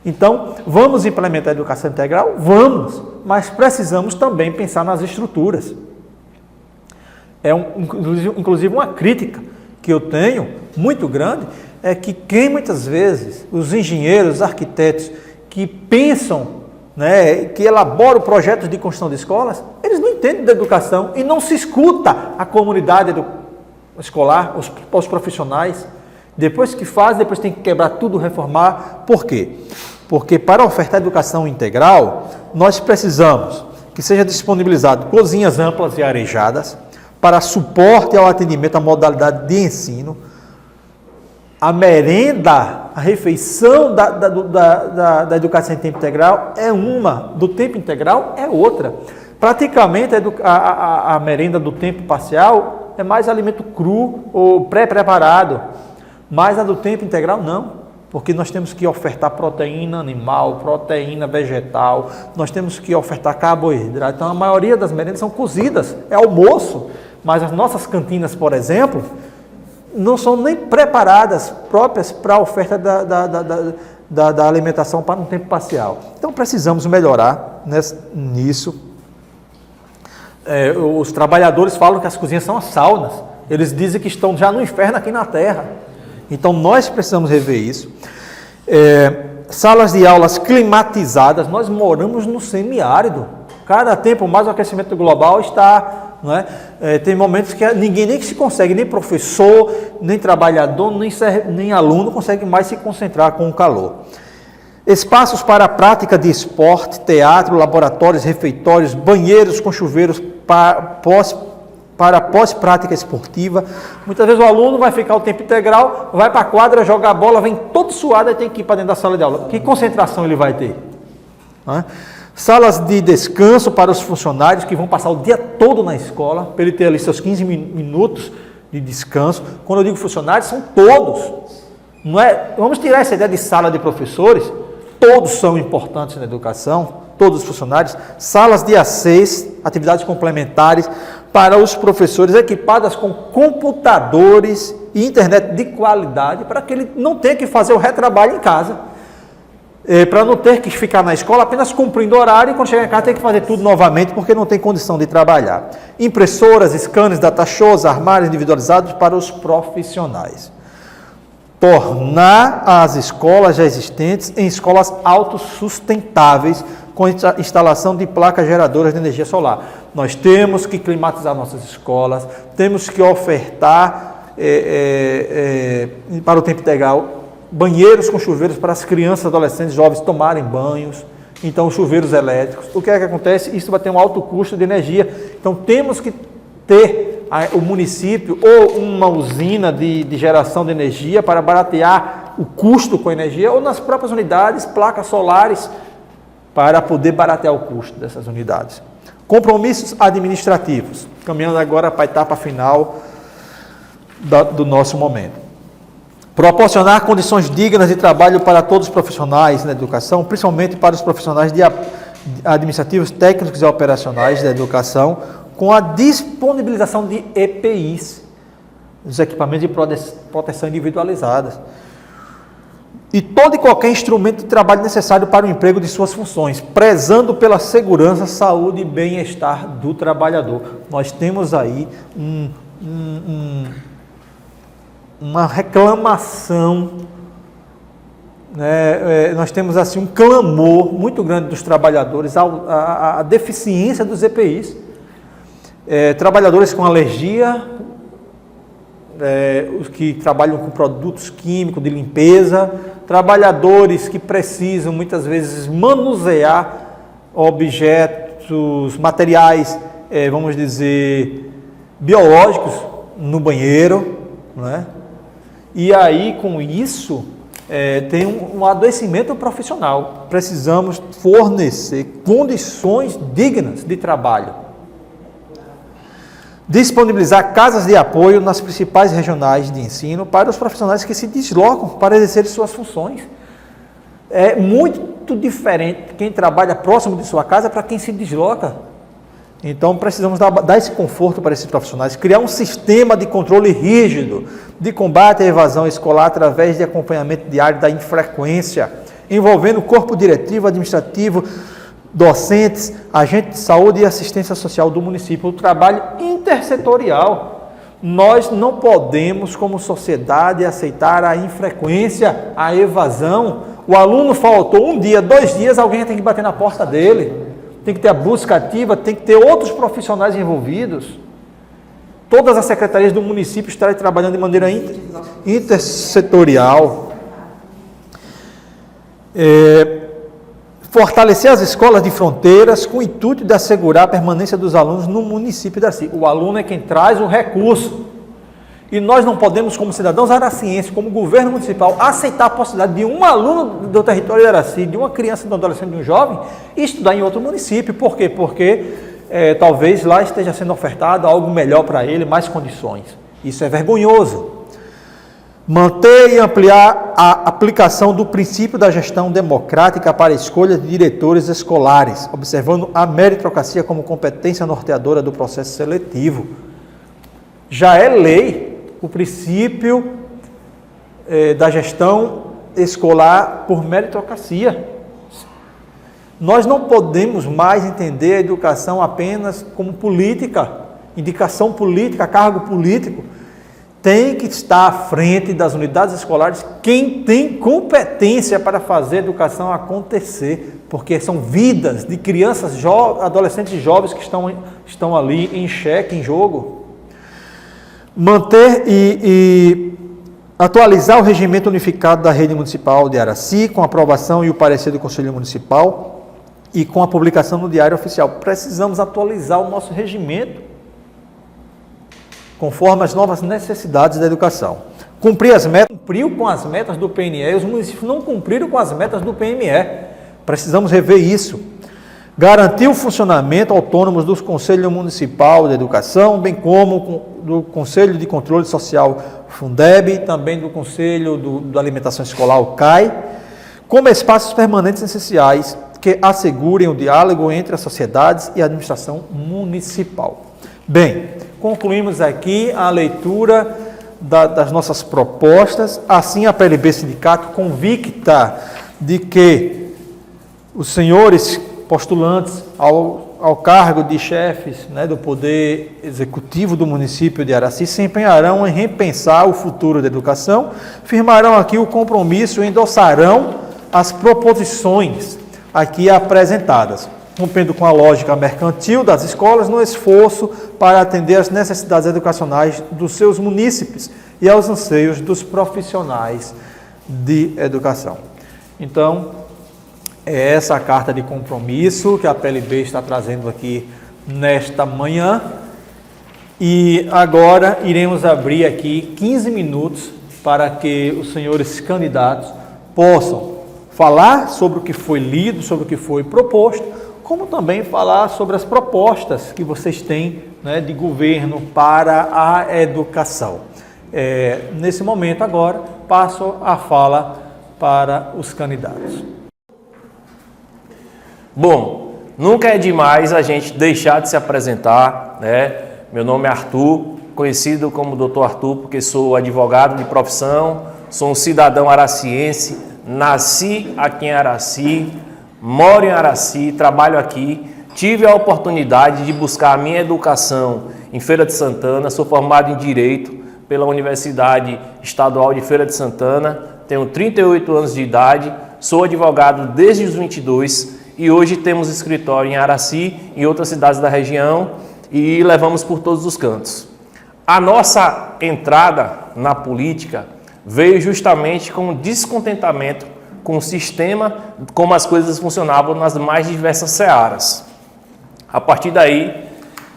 Então, vamos implementar a educação integral? Vamos, mas precisamos também pensar nas estruturas. Inclusive uma crítica que eu tenho, muito grande, é que quem muitas vezes, os engenheiros, os arquitetos, que pensam, que elaboram projetos de construção de escolas, eles não entendem da educação e não se escuta a comunidade escolar, os profissionais. Depois que faz, depois tem que quebrar tudo, reformar. Por quê? Porque para ofertar educação integral, nós precisamos que seja disponibilizado cozinhas amplas e arejadas, para suporte ao atendimento à modalidade de ensino. A merenda, a refeição da educação em tempo integral é uma, do tempo integral é outra. Praticamente a merenda do tempo parcial é mais alimento cru ou pré-preparado, mas a do tempo integral não, porque nós temos que ofertar proteína animal, proteína vegetal, nós temos que ofertar carboidrato. Então a maioria das merendas são cozidas, é almoço, mas as nossas cantinas, por exemplo, não são nem preparadas próprias para a oferta da alimentação para um tempo parcial. Então precisamos melhorar nisso. Os trabalhadores falam que as cozinhas são as saunas. Eles dizem que estão já no inferno aqui na Terra. Então nós precisamos rever isso. Salas de aulas climatizadas. Nós moramos no semiárido. Cada tempo mais o aquecimento global está... Não é? Tem momentos que ninguém nem se consegue, nem professor, nem trabalhador, nem aluno consegue mais se concentrar com o calor. Espaços para a prática de esporte, teatro, laboratórios, refeitórios, banheiros com chuveiros para pós-prática esportiva. Muitas vezes o aluno vai ficar o tempo integral, vai para a quadra, jogar a bola, vem todo suado e tem que ir para dentro da sala de aula. Que concentração ele vai ter? Não é? Salas de descanso para os funcionários que vão passar o dia todo na escola, para ele ter ali seus 15 minutos de descanso. Quando eu digo funcionários, são todos. Não é? Vamos tirar essa ideia de sala de professores. Todos são importantes na educação, todos os funcionários. Salas de A6, atividades complementares para os professores, equipadas com computadores e internet de qualidade, para que ele não tenha que fazer o retrabalho em casa. Para não ter que ficar na escola apenas cumprindo horário e quando chegar em casa tem que fazer tudo novamente porque não tem condição de trabalhar. Impressoras, scanners, data shows, armários individualizados para os profissionais. Tornar as escolas já existentes em escolas autossustentáveis com instalação de placas geradoras de energia solar. Nós temos que climatizar nossas escolas, temos que ofertar para o tempo integral banheiros com chuveiros para as crianças, adolescentes, jovens tomarem banhos, então chuveiros elétricos. O que é que acontece? Isso vai ter um alto custo de energia, então temos que ter o município ou uma usina de geração de energia para baratear o custo com a energia, ou nas próprias unidades, placas solares para poder baratear o custo dessas unidades. Compromissos administrativos, caminhando agora para a etapa final do nosso momento. Proporcionar condições dignas de trabalho para todos os profissionais na educação, principalmente para os profissionais administrativos, técnicos e operacionais da educação, com a disponibilização de EPIs, os equipamentos de proteção individualizadas, e todo e qualquer instrumento de trabalho necessário para o emprego de suas funções, prezando pela segurança, saúde e bem-estar do trabalhador. Nós temos aí uma reclamação, né? Nós temos assim um clamor muito grande dos trabalhadores à deficiência dos EPIs. Trabalhadores com alergia, os que trabalham com produtos químicos de limpeza, trabalhadores que precisam muitas vezes manusear objetos, materiais, vamos dizer, biológicos no banheiro, não é? E aí, com isso, tem um adoecimento profissional. Precisamos fornecer condições dignas de trabalho. Disponibilizar casas de apoio nas principais regionais de ensino para os profissionais que se deslocam para exercer suas funções. É muito diferente quem trabalha próximo de sua casa para quem se desloca. Então, precisamos dar esse conforto para esses profissionais, criar um sistema de controle rígido, de combate à evasão escolar através de acompanhamento diário da infrequência, envolvendo o corpo diretivo, administrativo, docentes, agentes de saúde e assistência social do município, o trabalho intersetorial. Nós não podemos, como sociedade, aceitar a infrequência, a evasão. O aluno faltou um dia, 2 dias, alguém tem que bater na porta dele. Tem que ter a busca ativa, tem que ter outros profissionais envolvidos. Todas as secretarias do município estarem trabalhando de maneira intersetorial. fortalecer as escolas de fronteiras com o intuito de assegurar a permanência dos alunos no município de Araci. O aluno é quem traz o recurso. E nós não podemos, como cidadãos aracienses, como governo municipal, aceitar a possibilidade de um aluno do território de Araci, de uma criança, de um adolescente, de um jovem, estudar em outro município. Por quê? Porque talvez lá esteja sendo ofertado algo melhor para ele, mais condições. Isso é vergonhoso. Manter e ampliar a aplicação do princípio da gestão democrática para a escolha de diretores escolares, observando a meritocracia como competência norteadora do processo seletivo. Já é lei o princípio da gestão escolar por meritocracia. Nós não podemos mais entender a educação apenas como política, indicação política, cargo político. Tem que estar à frente das unidades escolares quem tem competência para fazer a educação acontecer, porque são vidas de crianças, adolescentes e jovens que estão ali em xeque, em jogo. Manter e atualizar o regimento unificado da rede municipal de Araci, com a aprovação e o parecer do Conselho Municipal e com a publicação no Diário Oficial. Precisamos atualizar o nosso regimento conforme as novas necessidades da educação. Cumprir as metas, cumpriu com as metas do PNE, e os municípios não cumpriram com as metas do PME. Precisamos rever isso. Garantir o funcionamento autônomo dos Conselhos Municipal de Educação, bem como do Conselho de Controle Social Fundeb, também do Conselho da Alimentação Escolar, o CAI, como espaços permanentes essenciais que assegurem o diálogo entre as sociedades e a administração municipal. Bem, concluímos aqui a leitura das nossas propostas. Assim, a PLB Sindicato, convicta de que os senhores postulantes ao cargo de chefes, do Poder Executivo do município de Araci se empenharão em repensar o futuro da educação, firmarão aqui o compromisso e endossarão as proposições aqui apresentadas, rompendo com a lógica mercantil das escolas no esforço para atender às necessidades educacionais dos seus munícipes e aos anseios dos profissionais de educação. Então, é essa a carta de compromisso que a PLB está trazendo aqui nesta manhã. E agora iremos abrir aqui 15 minutos para que os senhores candidatos possam falar sobre o que foi lido, sobre o que foi proposto, como também falar sobre as propostas que vocês têm de governo para a educação. Nesse momento agora, passo a fala para os candidatos. Bom, nunca é demais a gente deixar de se apresentar, Meu nome é Arthur, conhecido como Dr. Arthur, porque sou advogado de profissão, sou um cidadão araciense, nasci aqui em Araci, moro em Araci, trabalho aqui, tive a oportunidade de buscar a minha educação em Feira de Santana, sou formado em Direito pela Universidade Estadual de Feira de Santana, tenho 38 anos de idade, sou advogado desde os 22 e hoje temos escritório em Araci e outras cidades da região e levamos por todos os cantos. A nossa entrada na política veio justamente com um descontentamento com o sistema, como as coisas funcionavam nas mais diversas searas. A partir daí,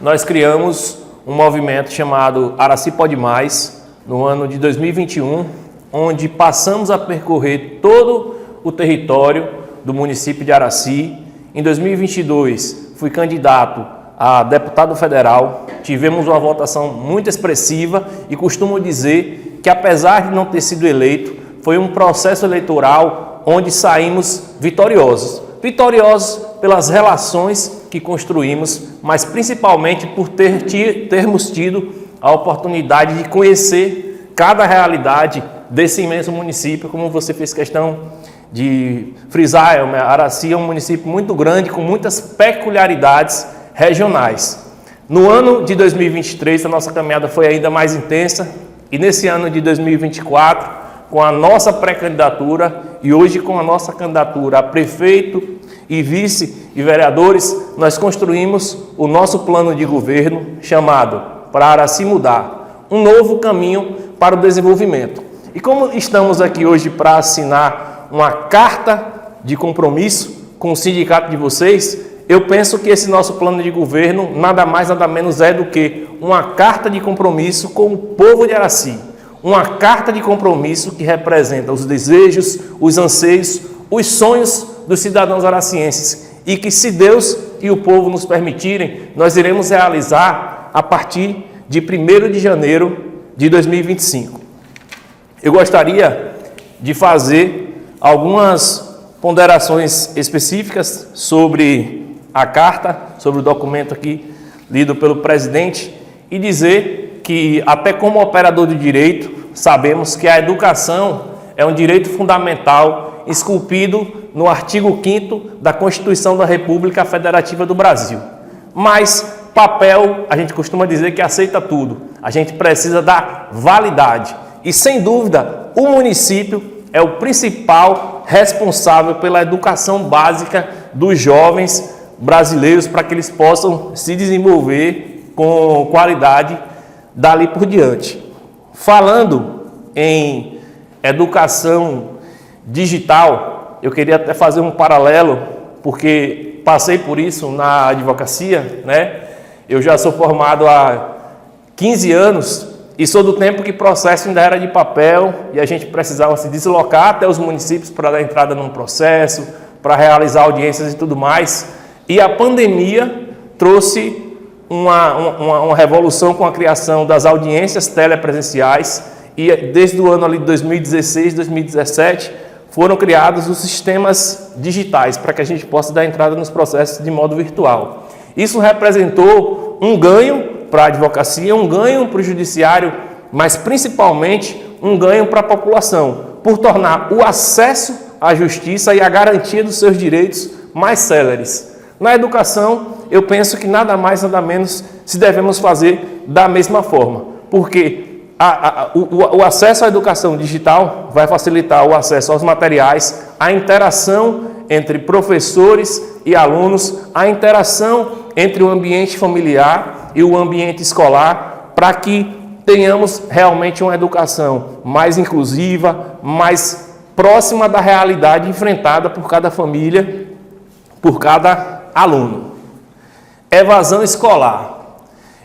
nós criamos um movimento chamado Araci Pode Mais, no ano de 2021, onde passamos a percorrer todo o território do município de Araci. Em 2022, fui candidato a deputado federal, tivemos uma votação muito expressiva e costumo dizer que, apesar de não ter sido eleito, foi um processo eleitoral onde saímos vitoriosos. Vitoriosos pelas relações que construímos, mas principalmente por termos tido a oportunidade de conhecer cada realidade desse imenso município, como você fez questão de frisar. Araci é um município muito grande, com muitas peculiaridades regionais. No ano de 2023, a nossa caminhada foi ainda mais intensa, e nesse ano de 2024, com a nossa pré-candidatura e hoje com a nossa candidatura a prefeito e vice e vereadores, nós construímos o nosso plano de governo chamado Para Araci Mudar, um novo caminho para o desenvolvimento. E como estamos aqui hoje para assinar uma carta de compromisso com o sindicato de vocês, eu penso que esse nosso plano de governo nada mais, nada menos é do que uma carta de compromisso com o povo de Araci. Uma carta de compromisso que representa os desejos, os anseios, os sonhos dos cidadãos aracienses e que, se Deus e o povo nos permitirem, nós iremos realizar a partir de 1º de janeiro de 2025. Eu gostaria de fazer algumas ponderações específicas sobre a carta, sobre o documento aqui lido pelo presidente e dizer que, até como operador de direito, sabemos que a educação é um direito fundamental esculpido no artigo 5º da Constituição da República Federativa do Brasil. Mas papel, a gente costuma dizer que aceita tudo. A gente precisa da validade. E, sem dúvida, o município é o principal responsável pela educação básica dos jovens brasileiros para que eles possam se desenvolver com qualidade dali por diante. Falando em educação digital, eu queria até fazer um paralelo, porque passei por isso na advocacia, né? Eu já sou formado há 15 anos e sou do tempo que processo ainda era de papel e a gente precisava se deslocar até os municípios para dar entrada num processo, para realizar audiências e tudo mais. E a pandemia trouxe uma revolução com a criação das audiências telepresenciais e desde o ano ali de 2016, 2017, foram criados os sistemas digitais para que a gente possa dar entrada nos processos de modo virtual. Isso representou um ganho para a advocacia, um ganho para o judiciário, mas principalmente um ganho para a população, por tornar o acesso à justiça e a garantia dos seus direitos mais céleres. Na educação, eu penso que nada mais, nada menos se devemos fazer da mesma forma, porque o acesso à educação digital vai facilitar o acesso aos materiais, a interação entre professores e alunos, a interação entre o ambiente familiar e o ambiente escolar, para que tenhamos realmente uma educação mais inclusiva, mais próxima da realidade enfrentada por cada família, por cada aluno. Evasão escolar.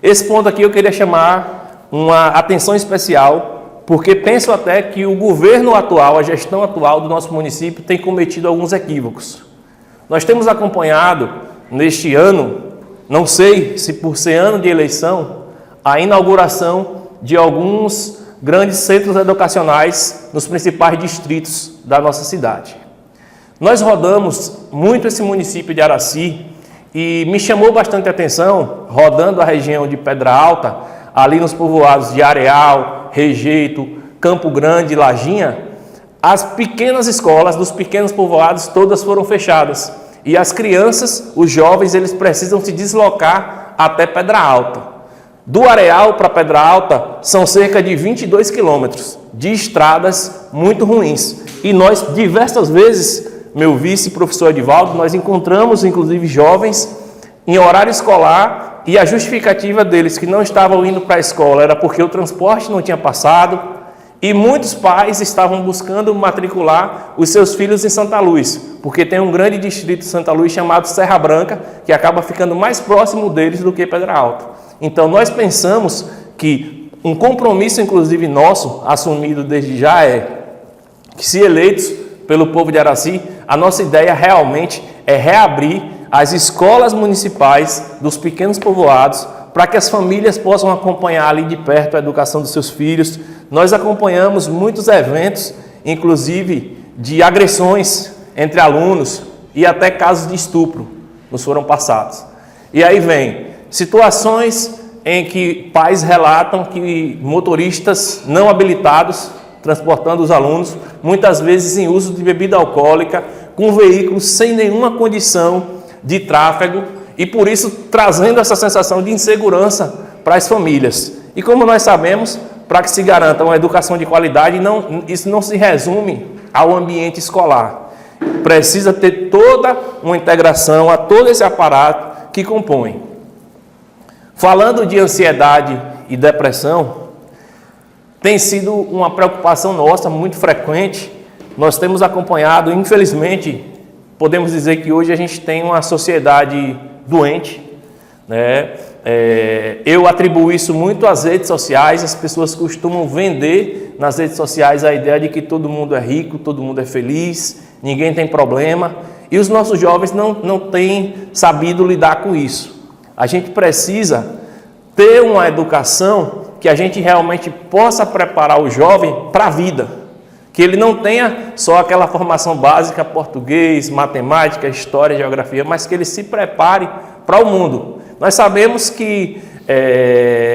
Esse ponto aqui eu queria chamar uma atenção especial, porque penso até que o governo atual, a gestão atual do nosso município tem cometido alguns equívocos. Nós temos acompanhado neste ano, não sei se por ser ano de eleição, a inauguração de alguns grandes centros educacionais nos principais distritos da nossa cidade. Nós rodamos muito esse município de Araci e me chamou bastante a atenção, rodando a região de Pedra Alta, ali nos povoados de Areal, Rejeito, Campo Grande, Lajinha, as pequenas escolas dos pequenos povoados todas foram fechadas. E as crianças, os jovens, eles precisam se deslocar até Pedra Alta. Do Areal para Pedra Alta são cerca de 22 quilômetros de estradas muito ruins. E nós, diversas vezes, meu vice, professor Edivaldo, nós encontramos, inclusive, jovens em horário escolar e a justificativa deles que não estavam indo para a escola era porque o transporte não tinha passado e muitos pais estavam buscando matricular os seus filhos em Santa Luz, porque tem um grande distrito de Santa Luz chamado Serra Branca, que acaba ficando mais próximo deles do que Pedra Alta. Então, nós pensamos que um compromisso, inclusive nosso, assumido desde já é que, se eleitos pelo povo de Araci, a nossa ideia realmente é reabrir as escolas municipais dos pequenos povoados para que as famílias possam acompanhar ali de perto a educação dos seus filhos. Nós acompanhamos muitos eventos, inclusive de agressões entre alunos e até casos de estupro nos foram passados. E aí vem situações em que pais relatam que motoristas não habilitados transportando os alunos, muitas vezes em uso de bebida alcoólica, com veículos sem nenhuma condição de tráfego e por isso trazendo essa sensação de insegurança para as famílias. E como nós sabemos, para que se garanta uma educação de qualidade, isso não se resume ao ambiente escolar. Precisa ter toda uma integração a todo esse aparato que compõe. Falando de ansiedade e depressão, tem sido uma preocupação nossa muito frequente. Nós temos acompanhado, infelizmente, podemos dizer que hoje a gente tem uma sociedade doente, né? Eu atribuo isso muito às redes sociais. As pessoas costumam vender nas redes sociais a ideia de que todo mundo é rico, todo mundo é feliz, ninguém tem problema, e os nossos jovens não têm sabido lidar com isso. A gente precisa ter uma educação que a gente realmente possa preparar o jovem para a vida, que ele não tenha só aquela formação básica, português, matemática, história, geografia, mas que ele se prepare para o mundo. Nós sabemos que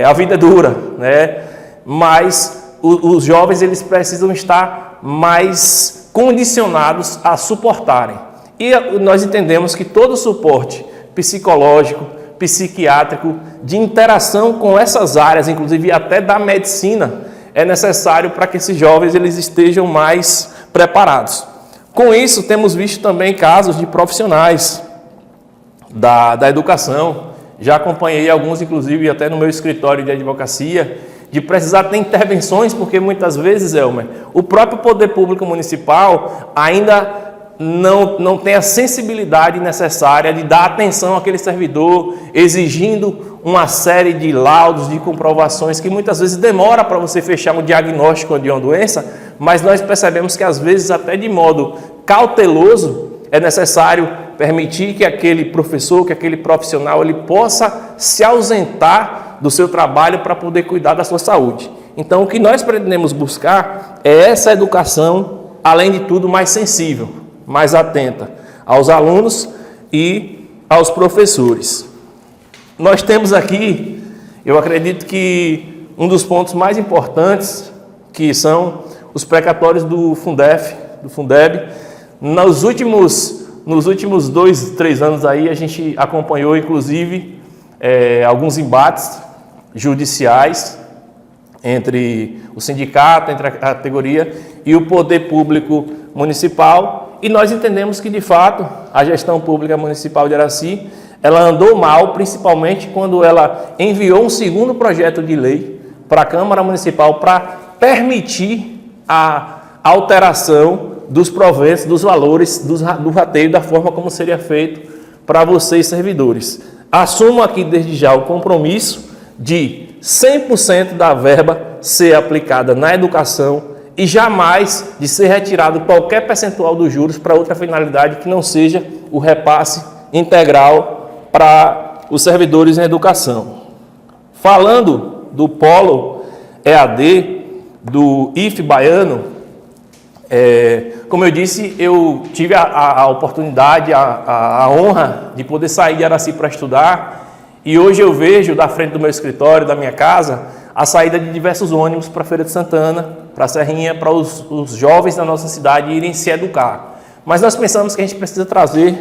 a vida é dura, né? Mas os jovens eles precisam estar mais condicionados a suportarem. E nós entendemos que todo suporte psicológico, psiquiátrico, de interação com essas áreas, inclusive até da medicina, é necessário para que esses jovens eles estejam mais preparados. Com isso, temos visto também casos de profissionais da educação. Já acompanhei alguns, inclusive, até no meu escritório de advocacia, de precisar ter intervenções, porque muitas vezes, Elmer, o próprio poder público municipal ainda não tem a sensibilidade necessária de dar atenção àquele servidor, exigindo uma série de laudos, de comprovações, que muitas vezes demora para você fechar um diagnóstico de uma doença, mas nós percebemos que às vezes até de modo cauteloso é necessário permitir que aquele professor, que aquele profissional, ele possa se ausentar do seu trabalho para poder cuidar da sua saúde. Então, o que nós pretendemos buscar é essa educação, além de tudo, mais sensível, mais atenta aos alunos e aos professores. Nós temos aqui, eu acredito que um dos pontos mais importantes, que são os precatórios do Fundeb. Nos últimos 2, 3 anos aí, a gente acompanhou, inclusive, alguns embates judiciais entre o sindicato, entre a categoria e o poder público municipal, e nós entendemos que, de fato, a gestão pública municipal de Araci, ela andou mal, principalmente quando ela enviou um segundo projeto de lei para a Câmara Municipal para permitir a alteração dos proventos, dos valores, do rateio, da forma como seria feito para vocês, servidores. Assumo aqui desde já o compromisso de 100% da verba ser aplicada na educação e jamais de ser retirado qualquer percentual dos juros para outra finalidade que não seja o repasse integral para os servidores em educação. Falando do polo EAD, do IF Baiano, como eu disse, eu tive a oportunidade, a honra de poder sair de Araci para estudar, e hoje eu vejo da frente do meu escritório, da minha casa, a saída de diversos ônibus para a Feira de Santana, para a Serrinha, para os jovens da nossa cidade irem se educar. Mas nós pensamos que a gente precisa trazer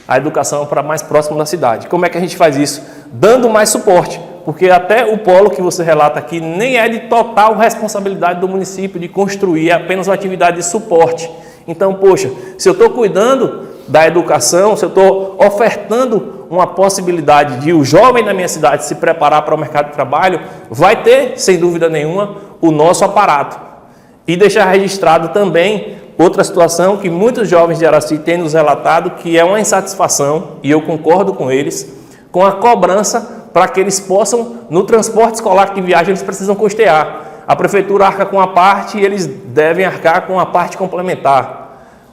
a educação para mais próximo da cidade. Como é que a gente faz isso? Dando mais suporte, porque até o polo que você relata aqui nem é de total responsabilidade do município de construir, é apenas uma atividade de suporte. Então, poxa, se eu estou cuidando da educação, se eu estou ofertando uma possibilidade de o jovem da minha cidade se preparar para o mercado de trabalho, vai ter, sem dúvida nenhuma, o nosso aparato. E deixar registrado também outra situação que muitos jovens de Araci têm nos relatado, que é uma insatisfação, e eu concordo com eles, com a cobrança para que eles possam, no transporte escolar que viajam, eles precisam custear. A prefeitura arca com a parte e eles devem arcar com a parte complementar.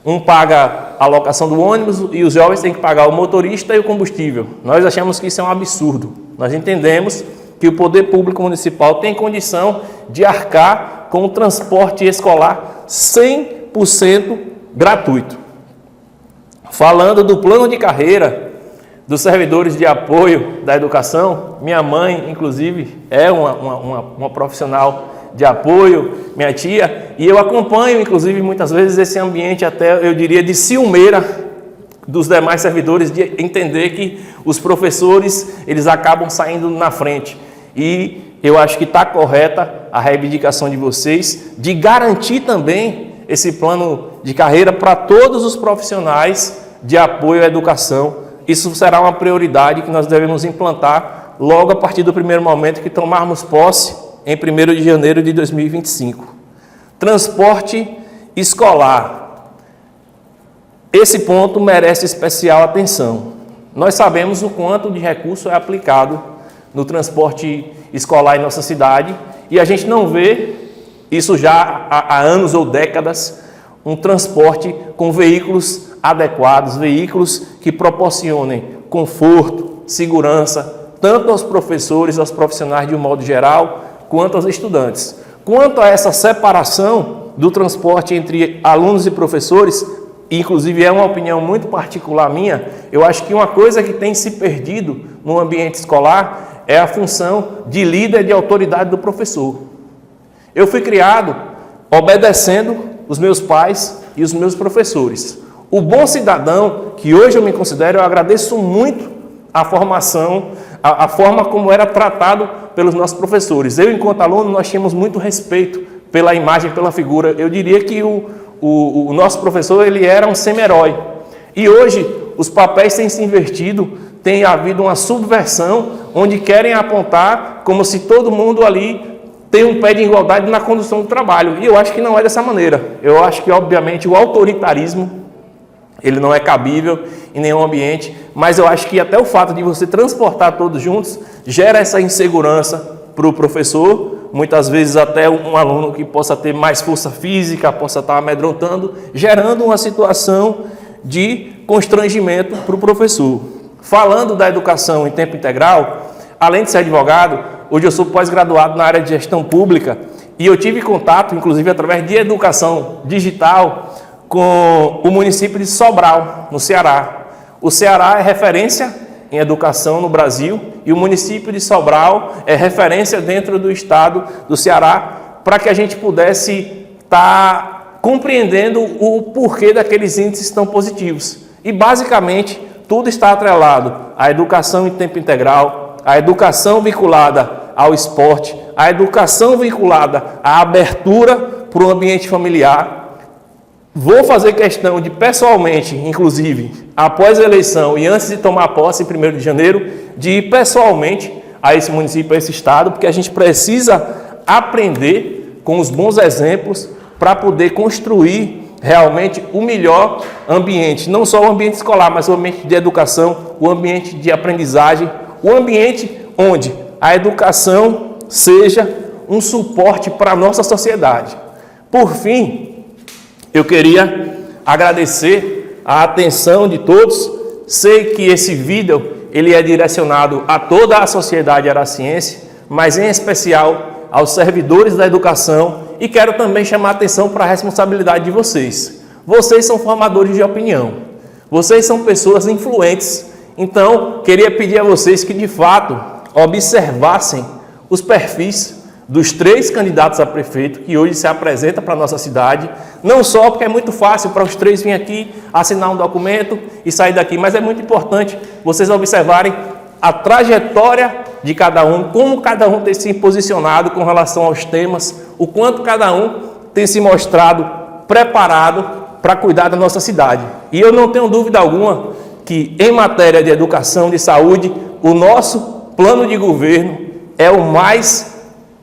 Um paga a locação do ônibus e os jovens têm que pagar o motorista e o combustível. Nós achamos que isso é um absurdo. Nós entendemos que o poder público municipal tem condição de arcar com o transporte escolar 100% gratuito. Falando do plano de carreira dos servidores de apoio da educação, minha mãe, inclusive, é uma profissional de apoio, minha tia, e eu acompanho, inclusive, muitas vezes esse ambiente até, eu diria, de ciumeira dos demais servidores, de entender que os professores, eles acabam saindo na frente. E eu acho que está correta a reivindicação de vocês de garantir também esse plano de carreira para todos os profissionais de apoio à educação. Isso será uma prioridade que nós devemos implantar logo a partir do primeiro momento que tomarmos posse em 1º de janeiro de 2025. Transporte escolar. esse ponto merece especial atenção. Nós sabemos o quanto de recurso é aplicado no transporte escolar em nossa cidade e a gente não vê isso já há anos ou décadas, um transporte com veículos adequados, veículos que proporcionem conforto, segurança, tanto aos professores, aos profissionais de um modo geral, quanto aos estudantes. Quanto a essa separação do transporte entre alunos e professores, inclusive é uma opinião muito particular minha, eu acho que uma coisa que tem se perdido no ambiente escolar é a função de líder de autoridade do professor. Eu fui criado obedecendo os meus pais e os meus professores. O bom cidadão, que hoje eu me considero, eu agradeço muito a formação, a forma como era tratado pelos nossos professores. Eu, enquanto aluno, nós tínhamos muito respeito pela imagem, pela figura. Eu diria que o nosso professor, ele era um semi-herói. E hoje, os papéis têm se invertido, tem havido uma subversão, onde querem apontar como se todo mundo ali tem um pé de igualdade na condução do trabalho. E eu acho que não é dessa maneira. Eu acho que, obviamente, o autoritarismo, ele não é cabível em nenhum ambiente, mas eu acho que até o fato de você transportar todos juntos gera essa insegurança para o professor, muitas vezes até um aluno que possa ter mais força física, possa estar amedrontando, gerando uma situação de constrangimento para o professor. Falando da educação em tempo integral, além de ser advogado, hoje eu sou pós-graduado na área de gestão pública e eu tive contato, inclusive através de educação digital, com o município de Sobral, no Ceará. O Ceará é referência em educação no Brasil e o município de Sobral é referência dentro do estado do Ceará para que a gente pudesse estar compreendendo o porquê daqueles índices tão positivos. E basicamente tudo está atrelado à educação em tempo integral, à educação vinculada ao esporte, à educação vinculada à abertura para o ambiente familiar. Vou fazer questão de, pessoalmente, inclusive, após a eleição e antes de tomar posse, em 1º de janeiro, de ir pessoalmente a esse município, a esse estado, porque a gente precisa aprender com os bons exemplos para poder construir realmente o melhor ambiente, não só o ambiente escolar, mas o ambiente de educação, o ambiente de aprendizagem, o ambiente onde a educação seja um suporte para a nossa sociedade. Por fim, eu queria agradecer a atenção de todos. Sei que esse vídeo ele é direcionado a toda a sociedade araciense, mas em especial aos servidores da educação, e quero também chamar a atenção para a responsabilidade de vocês. Vocês são formadores de opinião, vocês são pessoas influentes, então queria pedir a vocês que de fato observassem os perfis dos 3 candidatos a prefeito que hoje se apresentam para a nossa cidade, não só porque é muito fácil para os 3 virem aqui, assinar um documento e sair daqui, mas é muito importante vocês observarem a trajetória de cada um, como cada um tem se posicionado com relação aos temas, o quanto cada um tem se mostrado preparado para cuidar da nossa cidade. E eu não tenho dúvida alguma que em matéria de educação, de saúde, o nosso plano de governo é o mais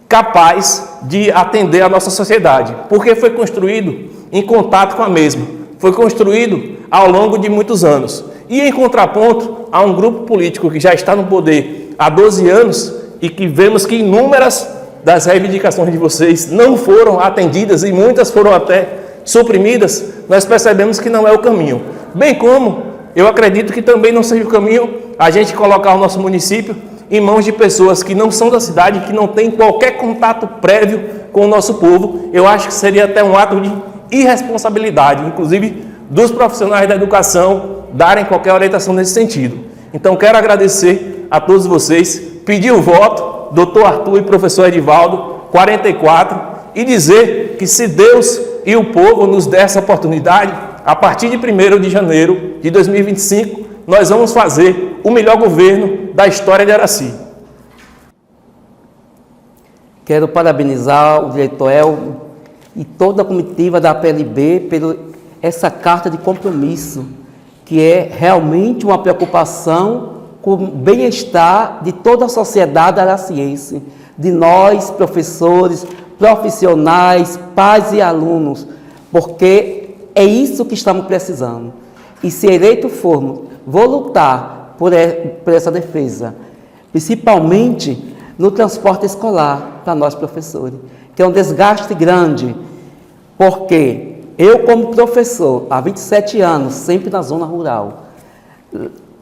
capaz de atender a nossa sociedade, porque foi construído em contato com a mesma, foi construído ao longo de muitos anos. E em contraponto a um grupo político que já está no poder há 12 anos e que vemos que inúmeras das reivindicações de vocês não foram atendidas e muitas foram até suprimidas, nós percebemos que não é o caminho. Bem como eu acredito que também não seja o caminho a gente colocar o nosso município em mãos de pessoas que não são da cidade, que não têm qualquer contato prévio com o nosso povo. Eu acho que seria até um ato de irresponsabilidade, inclusive dos profissionais da educação, darem qualquer orientação nesse sentido. Então, quero agradecer a todos vocês, pedir o voto, doutor Arthur e professor Edivaldo, 44, e dizer que se Deus e o povo nos der essa oportunidade, a partir de 1º de janeiro de 2025, nós vamos fazer o melhor governo da história de Araci. Quero parabenizar o diretor Elmo e toda a comitiva da PLB por essa carta de compromisso, que é realmente uma preocupação com o bem-estar de toda a sociedade araciense, de nós, professores, profissionais, pais e alunos, porque é isso que estamos precisando. E se eleito formos, vou lutar por essa defesa, principalmente no transporte escolar para nós professores, que é um desgaste grande, porque eu, como professor, há 27 anos, sempre na zona rural,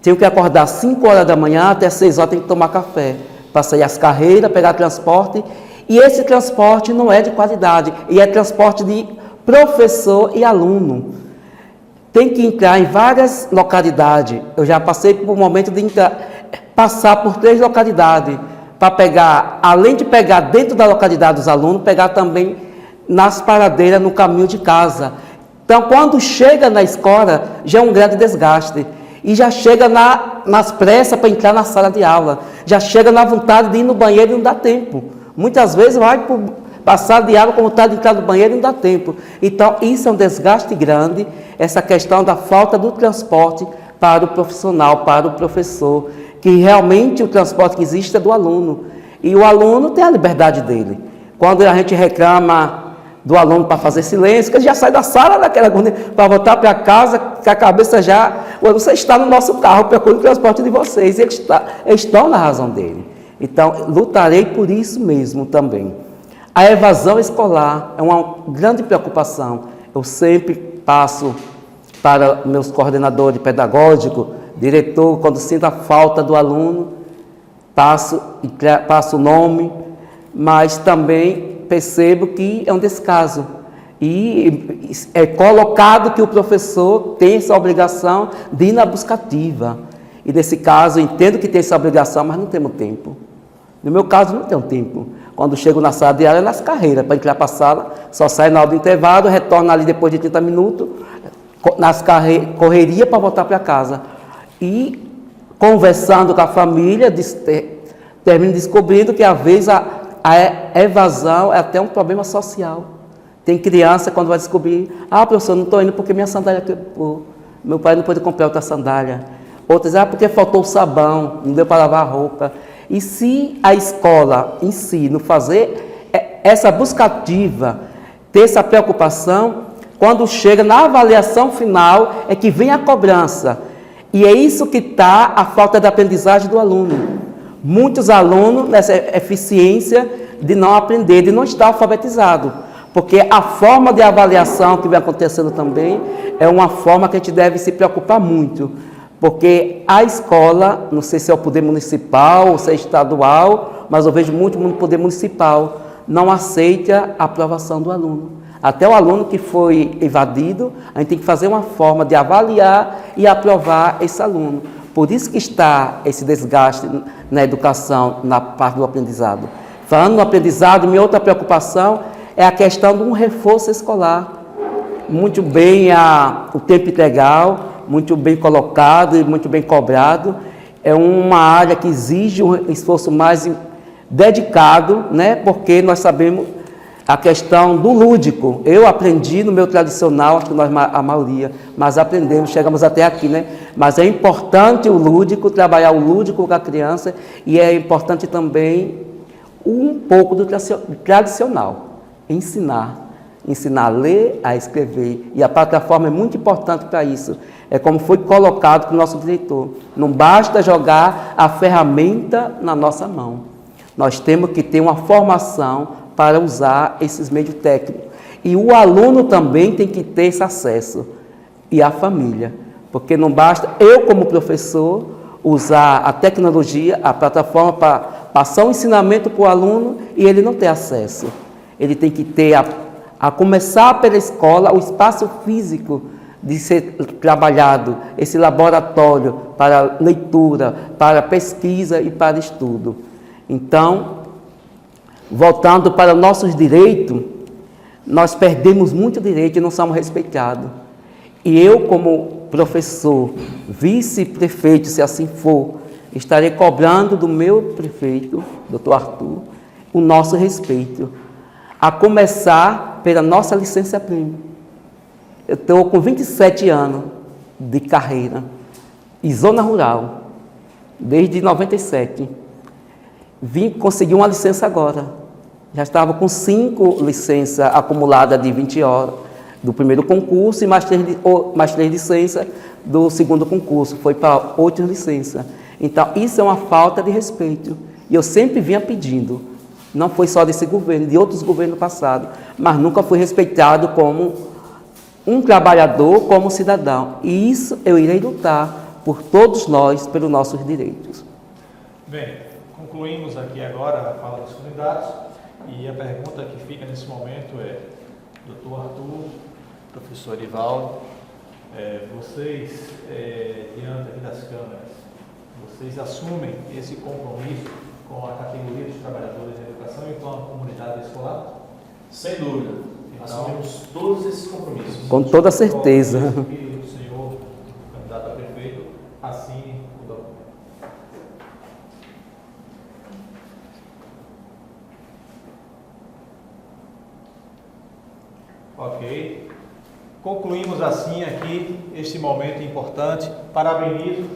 tenho que acordar 5 horas da manhã, até 6 horas tenho que tomar café, para sair às carreiras, pegar transporte, e esse transporte não é de qualidade, e é transporte de professor e aluno. Tem que entrar em várias localidades. Eu já passei por um momento de passar por 3 localidades, para pegar, além de pegar dentro da localidade dos alunos, pegar também nas paradeiras, no caminho de casa. Então, quando chega na escola, já é um grande desgaste. E já chega nas pressas para entrar na sala de aula. Já chega na vontade de ir no banheiro e não dá tempo. Muitas vezes vai para a sala de aula com vontade de entrar no banheiro e não dá tempo. Então, isso é um desgaste grande, essa questão da falta do transporte para o profissional, para o professor, que realmente o transporte que existe é do aluno. E o aluno tem a liberdade dele. Quando a gente reclama do aluno para fazer silêncio, que ele já sai da sala daquela para voltar para casa, com a cabeça já... Você está no nosso carro, procura o transporte de vocês, e eles estão na razão dele. Então, lutarei por isso mesmo também. A evasão escolar é uma grande preocupação. Eu sempre passo para meus coordenadores pedagógicos, diretor, quando sinto a falta do aluno, passo o nome, mas também percebo que é um descaso. E é colocado que o professor tem essa obrigação de ir na busca ativa. E nesse caso, eu entendo que tem essa obrigação, mas não temos tempo. No meu caso, não tenho tempo. Quando chego na sala de aula, é nas carreiras, para entrar para a sala, só sai na hora do intervalo, retorno ali depois de 30 minutos, nas correria para voltar para casa. E conversando com a família, termino descobrindo que às vezes a evasão é até um problema social. Tem criança quando vai descobrir, professor, não estou indo porque minha sandália quebrou, meu pai não pôde comprar outra sandália. Outras, porque faltou o sabão, não deu para lavar a roupa. E se a escola em si não fazer essa busca ativa, ter essa preocupação, quando chega na avaliação final é que vem a cobrança. E é isso que está a falta de aprendizagem do aluno. Muitos alunos nessa eficiência de não aprender, de não estar alfabetizado. Porque a forma de avaliação que vem acontecendo também é uma forma que a gente deve se preocupar muito. Porque a escola, não sei se é o poder municipal ou se é estadual, mas eu vejo muito no poder municipal, não aceita a aprovação do aluno. Até o aluno que foi evadido, a gente tem que fazer uma forma de avaliar e aprovar esse aluno. Por isso que está esse desgaste na educação, na parte do aprendizado. Falando no aprendizado, minha outra preocupação é a questão de um reforço escolar. Muito bem o tempo integral, muito bem colocado e muito bem cobrado. É uma área que exige um esforço mais dedicado, né? Porque nós sabemos a questão do lúdico. Eu aprendi no meu tradicional, acho que nós, a maioria, mas aprendemos, chegamos até aqui, né? Mas é importante o lúdico, trabalhar o lúdico com a criança, e é importante também um pouco do tradicional, ensinar a ler, a escrever, e a plataforma é muito importante para isso. É como foi colocado para o nosso diretor, não basta jogar a ferramenta na nossa mão, nós temos que ter uma formação para usar esses meios técnicos, e o aluno também tem que ter esse acesso, e a família, porque não basta eu como professor usar a tecnologia, a plataforma para passar um ensinamento para o aluno e ele não ter acesso. Ele tem que ter, a começar pela escola, o espaço físico de ser trabalhado, esse laboratório para leitura, para pesquisa e para estudo. Então, voltando para nossos direitos, nós perdemos muito direito e não somos respeitados. E eu, como professor, vice-prefeito, se assim for, estarei cobrando do meu prefeito, doutor Arthur, o nosso respeito. A começar pela nossa licença-prêmio. Eu estou com 27 anos de carreira em zona rural, desde 97. Vim conseguir uma licença agora. Já estava com 5 licenças acumuladas de 20 horas do primeiro concurso e mais 3 licenças do segundo concurso, foi para outra licença. Então, isso é uma falta de respeito. E eu sempre vinha pedindo, não foi só desse governo, de outros governos passados, mas nunca fui respeitado como um trabalhador, como cidadão. E isso eu irei lutar por todos nós, pelos nossos direitos. Bem, concluímos aqui agora a fala dos candidatos e a pergunta que fica nesse momento é: Dr. Arthur, professor Edivaldo, vocês, diante aqui das câmeras, vocês assumem esse compromisso com a categoria dos trabalhadores da educação e com a comunidade escolar? Sem dúvida. Então, assumimos todos esses compromissos. Com toda certeza. Que o senhor, candidato a prefeito, assine o documento. Ok. Concluímos assim aqui este momento importante. Parabenizo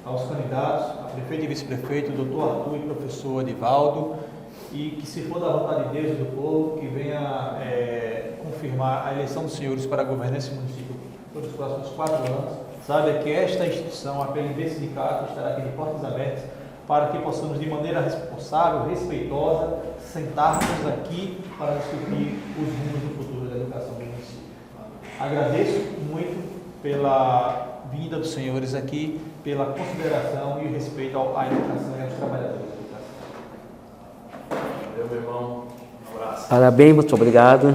aos candidatos, a prefeito e vice-prefeito, doutor Arthur e professor Edivaldo, e que, se for da vontade de Deus e do povo, que venha confirmar a eleição dos senhores para governar esse município pelos próximos 4 anos. Saiba que esta instituição, a PLB Sindicato, estará aqui de portas abertas para que possamos, de maneira responsável, respeitosa, sentarmos aqui para discutir os rumos do futuro da educação do município. Agradeço muito pela vinda dos senhores aqui, pela consideração e o respeito à educação e aos trabalhadores da educação. Valeu, meu irmão. Um abraço. Parabéns, muito obrigado.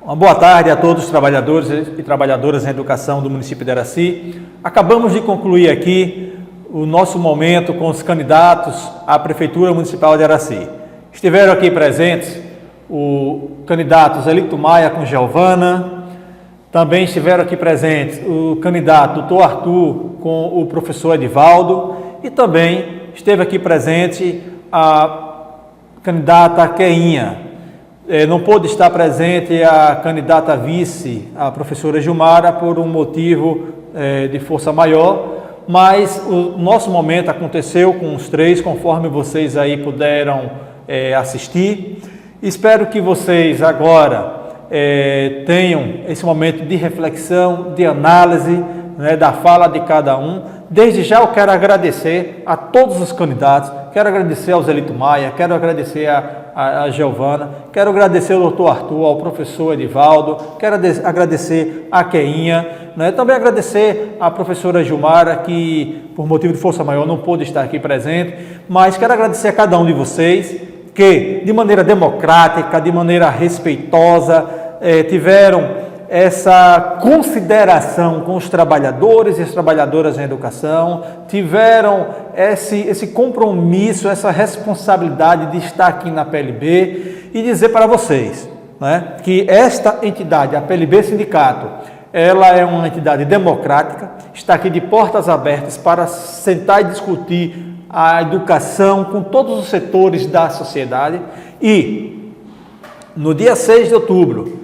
Uma boa tarde a todos os trabalhadores e trabalhadoras em educação do município de Araci. Acabamos de concluir aqui o nosso momento com os candidatos à Prefeitura Municipal de Araci. Estiveram aqui presentes o candidato Zelito Maia com Giovana, também estiveram aqui presentes o candidato Dr. Arthur com o professor Edivaldo e também esteve aqui presente a candidata Queinha. Não pôde estar presente a candidata vice, a professora Gilmara, por um motivo de força maior, mas o nosso momento aconteceu com os três, conforme vocês aí puderam assistir. Espero que vocês agora tenham esse momento de reflexão, de análise, da fala de cada um. Desde já eu quero agradecer a todos os candidatos, quero agradecer ao Zelito Maia, quero agradecer a Giovana, quero agradecer ao doutor Arthur, ao professor Edivaldo, quero agradecer a Queinha, também agradecer à professora Gilmara, que por motivo de força maior não pôde estar aqui presente, mas quero agradecer a cada um de vocês, que de maneira democrática, de maneira respeitosa, tiveram essa consideração com os trabalhadores e as trabalhadoras em educação, tiveram esse compromisso, essa responsabilidade de estar aqui na PLB e dizer para vocês, que esta entidade, a PLB Sindicato, ela é uma entidade democrática, está aqui de portas abertas para sentar e discutir a educação com todos os setores da sociedade e no dia 6 de outubro,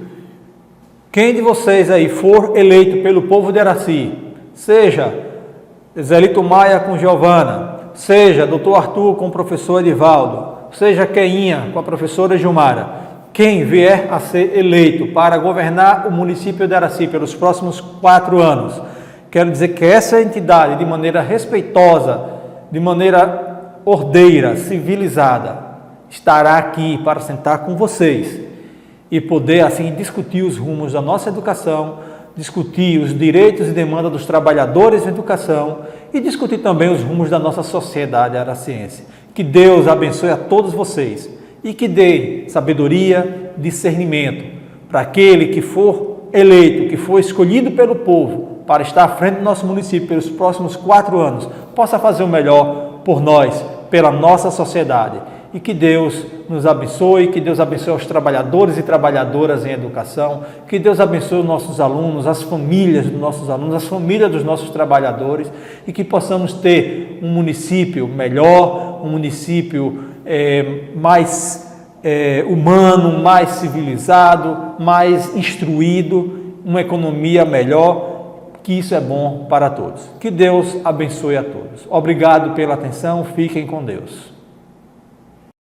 quem de vocês aí for eleito pelo povo de Araci, seja Zelito Maia com Giovana, seja Dr. Arthur com o professor Edivaldo, seja Queinha com a professora Gilmara, quem vier a ser eleito para governar o município de Araci pelos próximos 4 anos, quero dizer que essa entidade, de maneira respeitosa, de maneira ordeira, civilizada, estará aqui para sentar com vocês e poder assim discutir os rumos da nossa educação, discutir os direitos e demandas dos trabalhadores em educação e discutir também os rumos da nossa sociedade araciense. Que Deus abençoe a todos vocês e que dê sabedoria, discernimento para aquele que for eleito, que for escolhido pelo povo para estar à frente do nosso município pelos próximos 4 anos, possa fazer o melhor por nós, pela nossa sociedade. E que Deus nos abençoe, que Deus abençoe os trabalhadores e trabalhadoras em educação, que Deus abençoe os nossos alunos, as famílias dos nossos alunos, as famílias dos nossos trabalhadores e que possamos ter um município melhor, um município mais humano, mais civilizado, mais instruído, uma economia melhor, que isso é bom para todos. Que Deus abençoe a todos. Obrigado pela atenção, fiquem com Deus.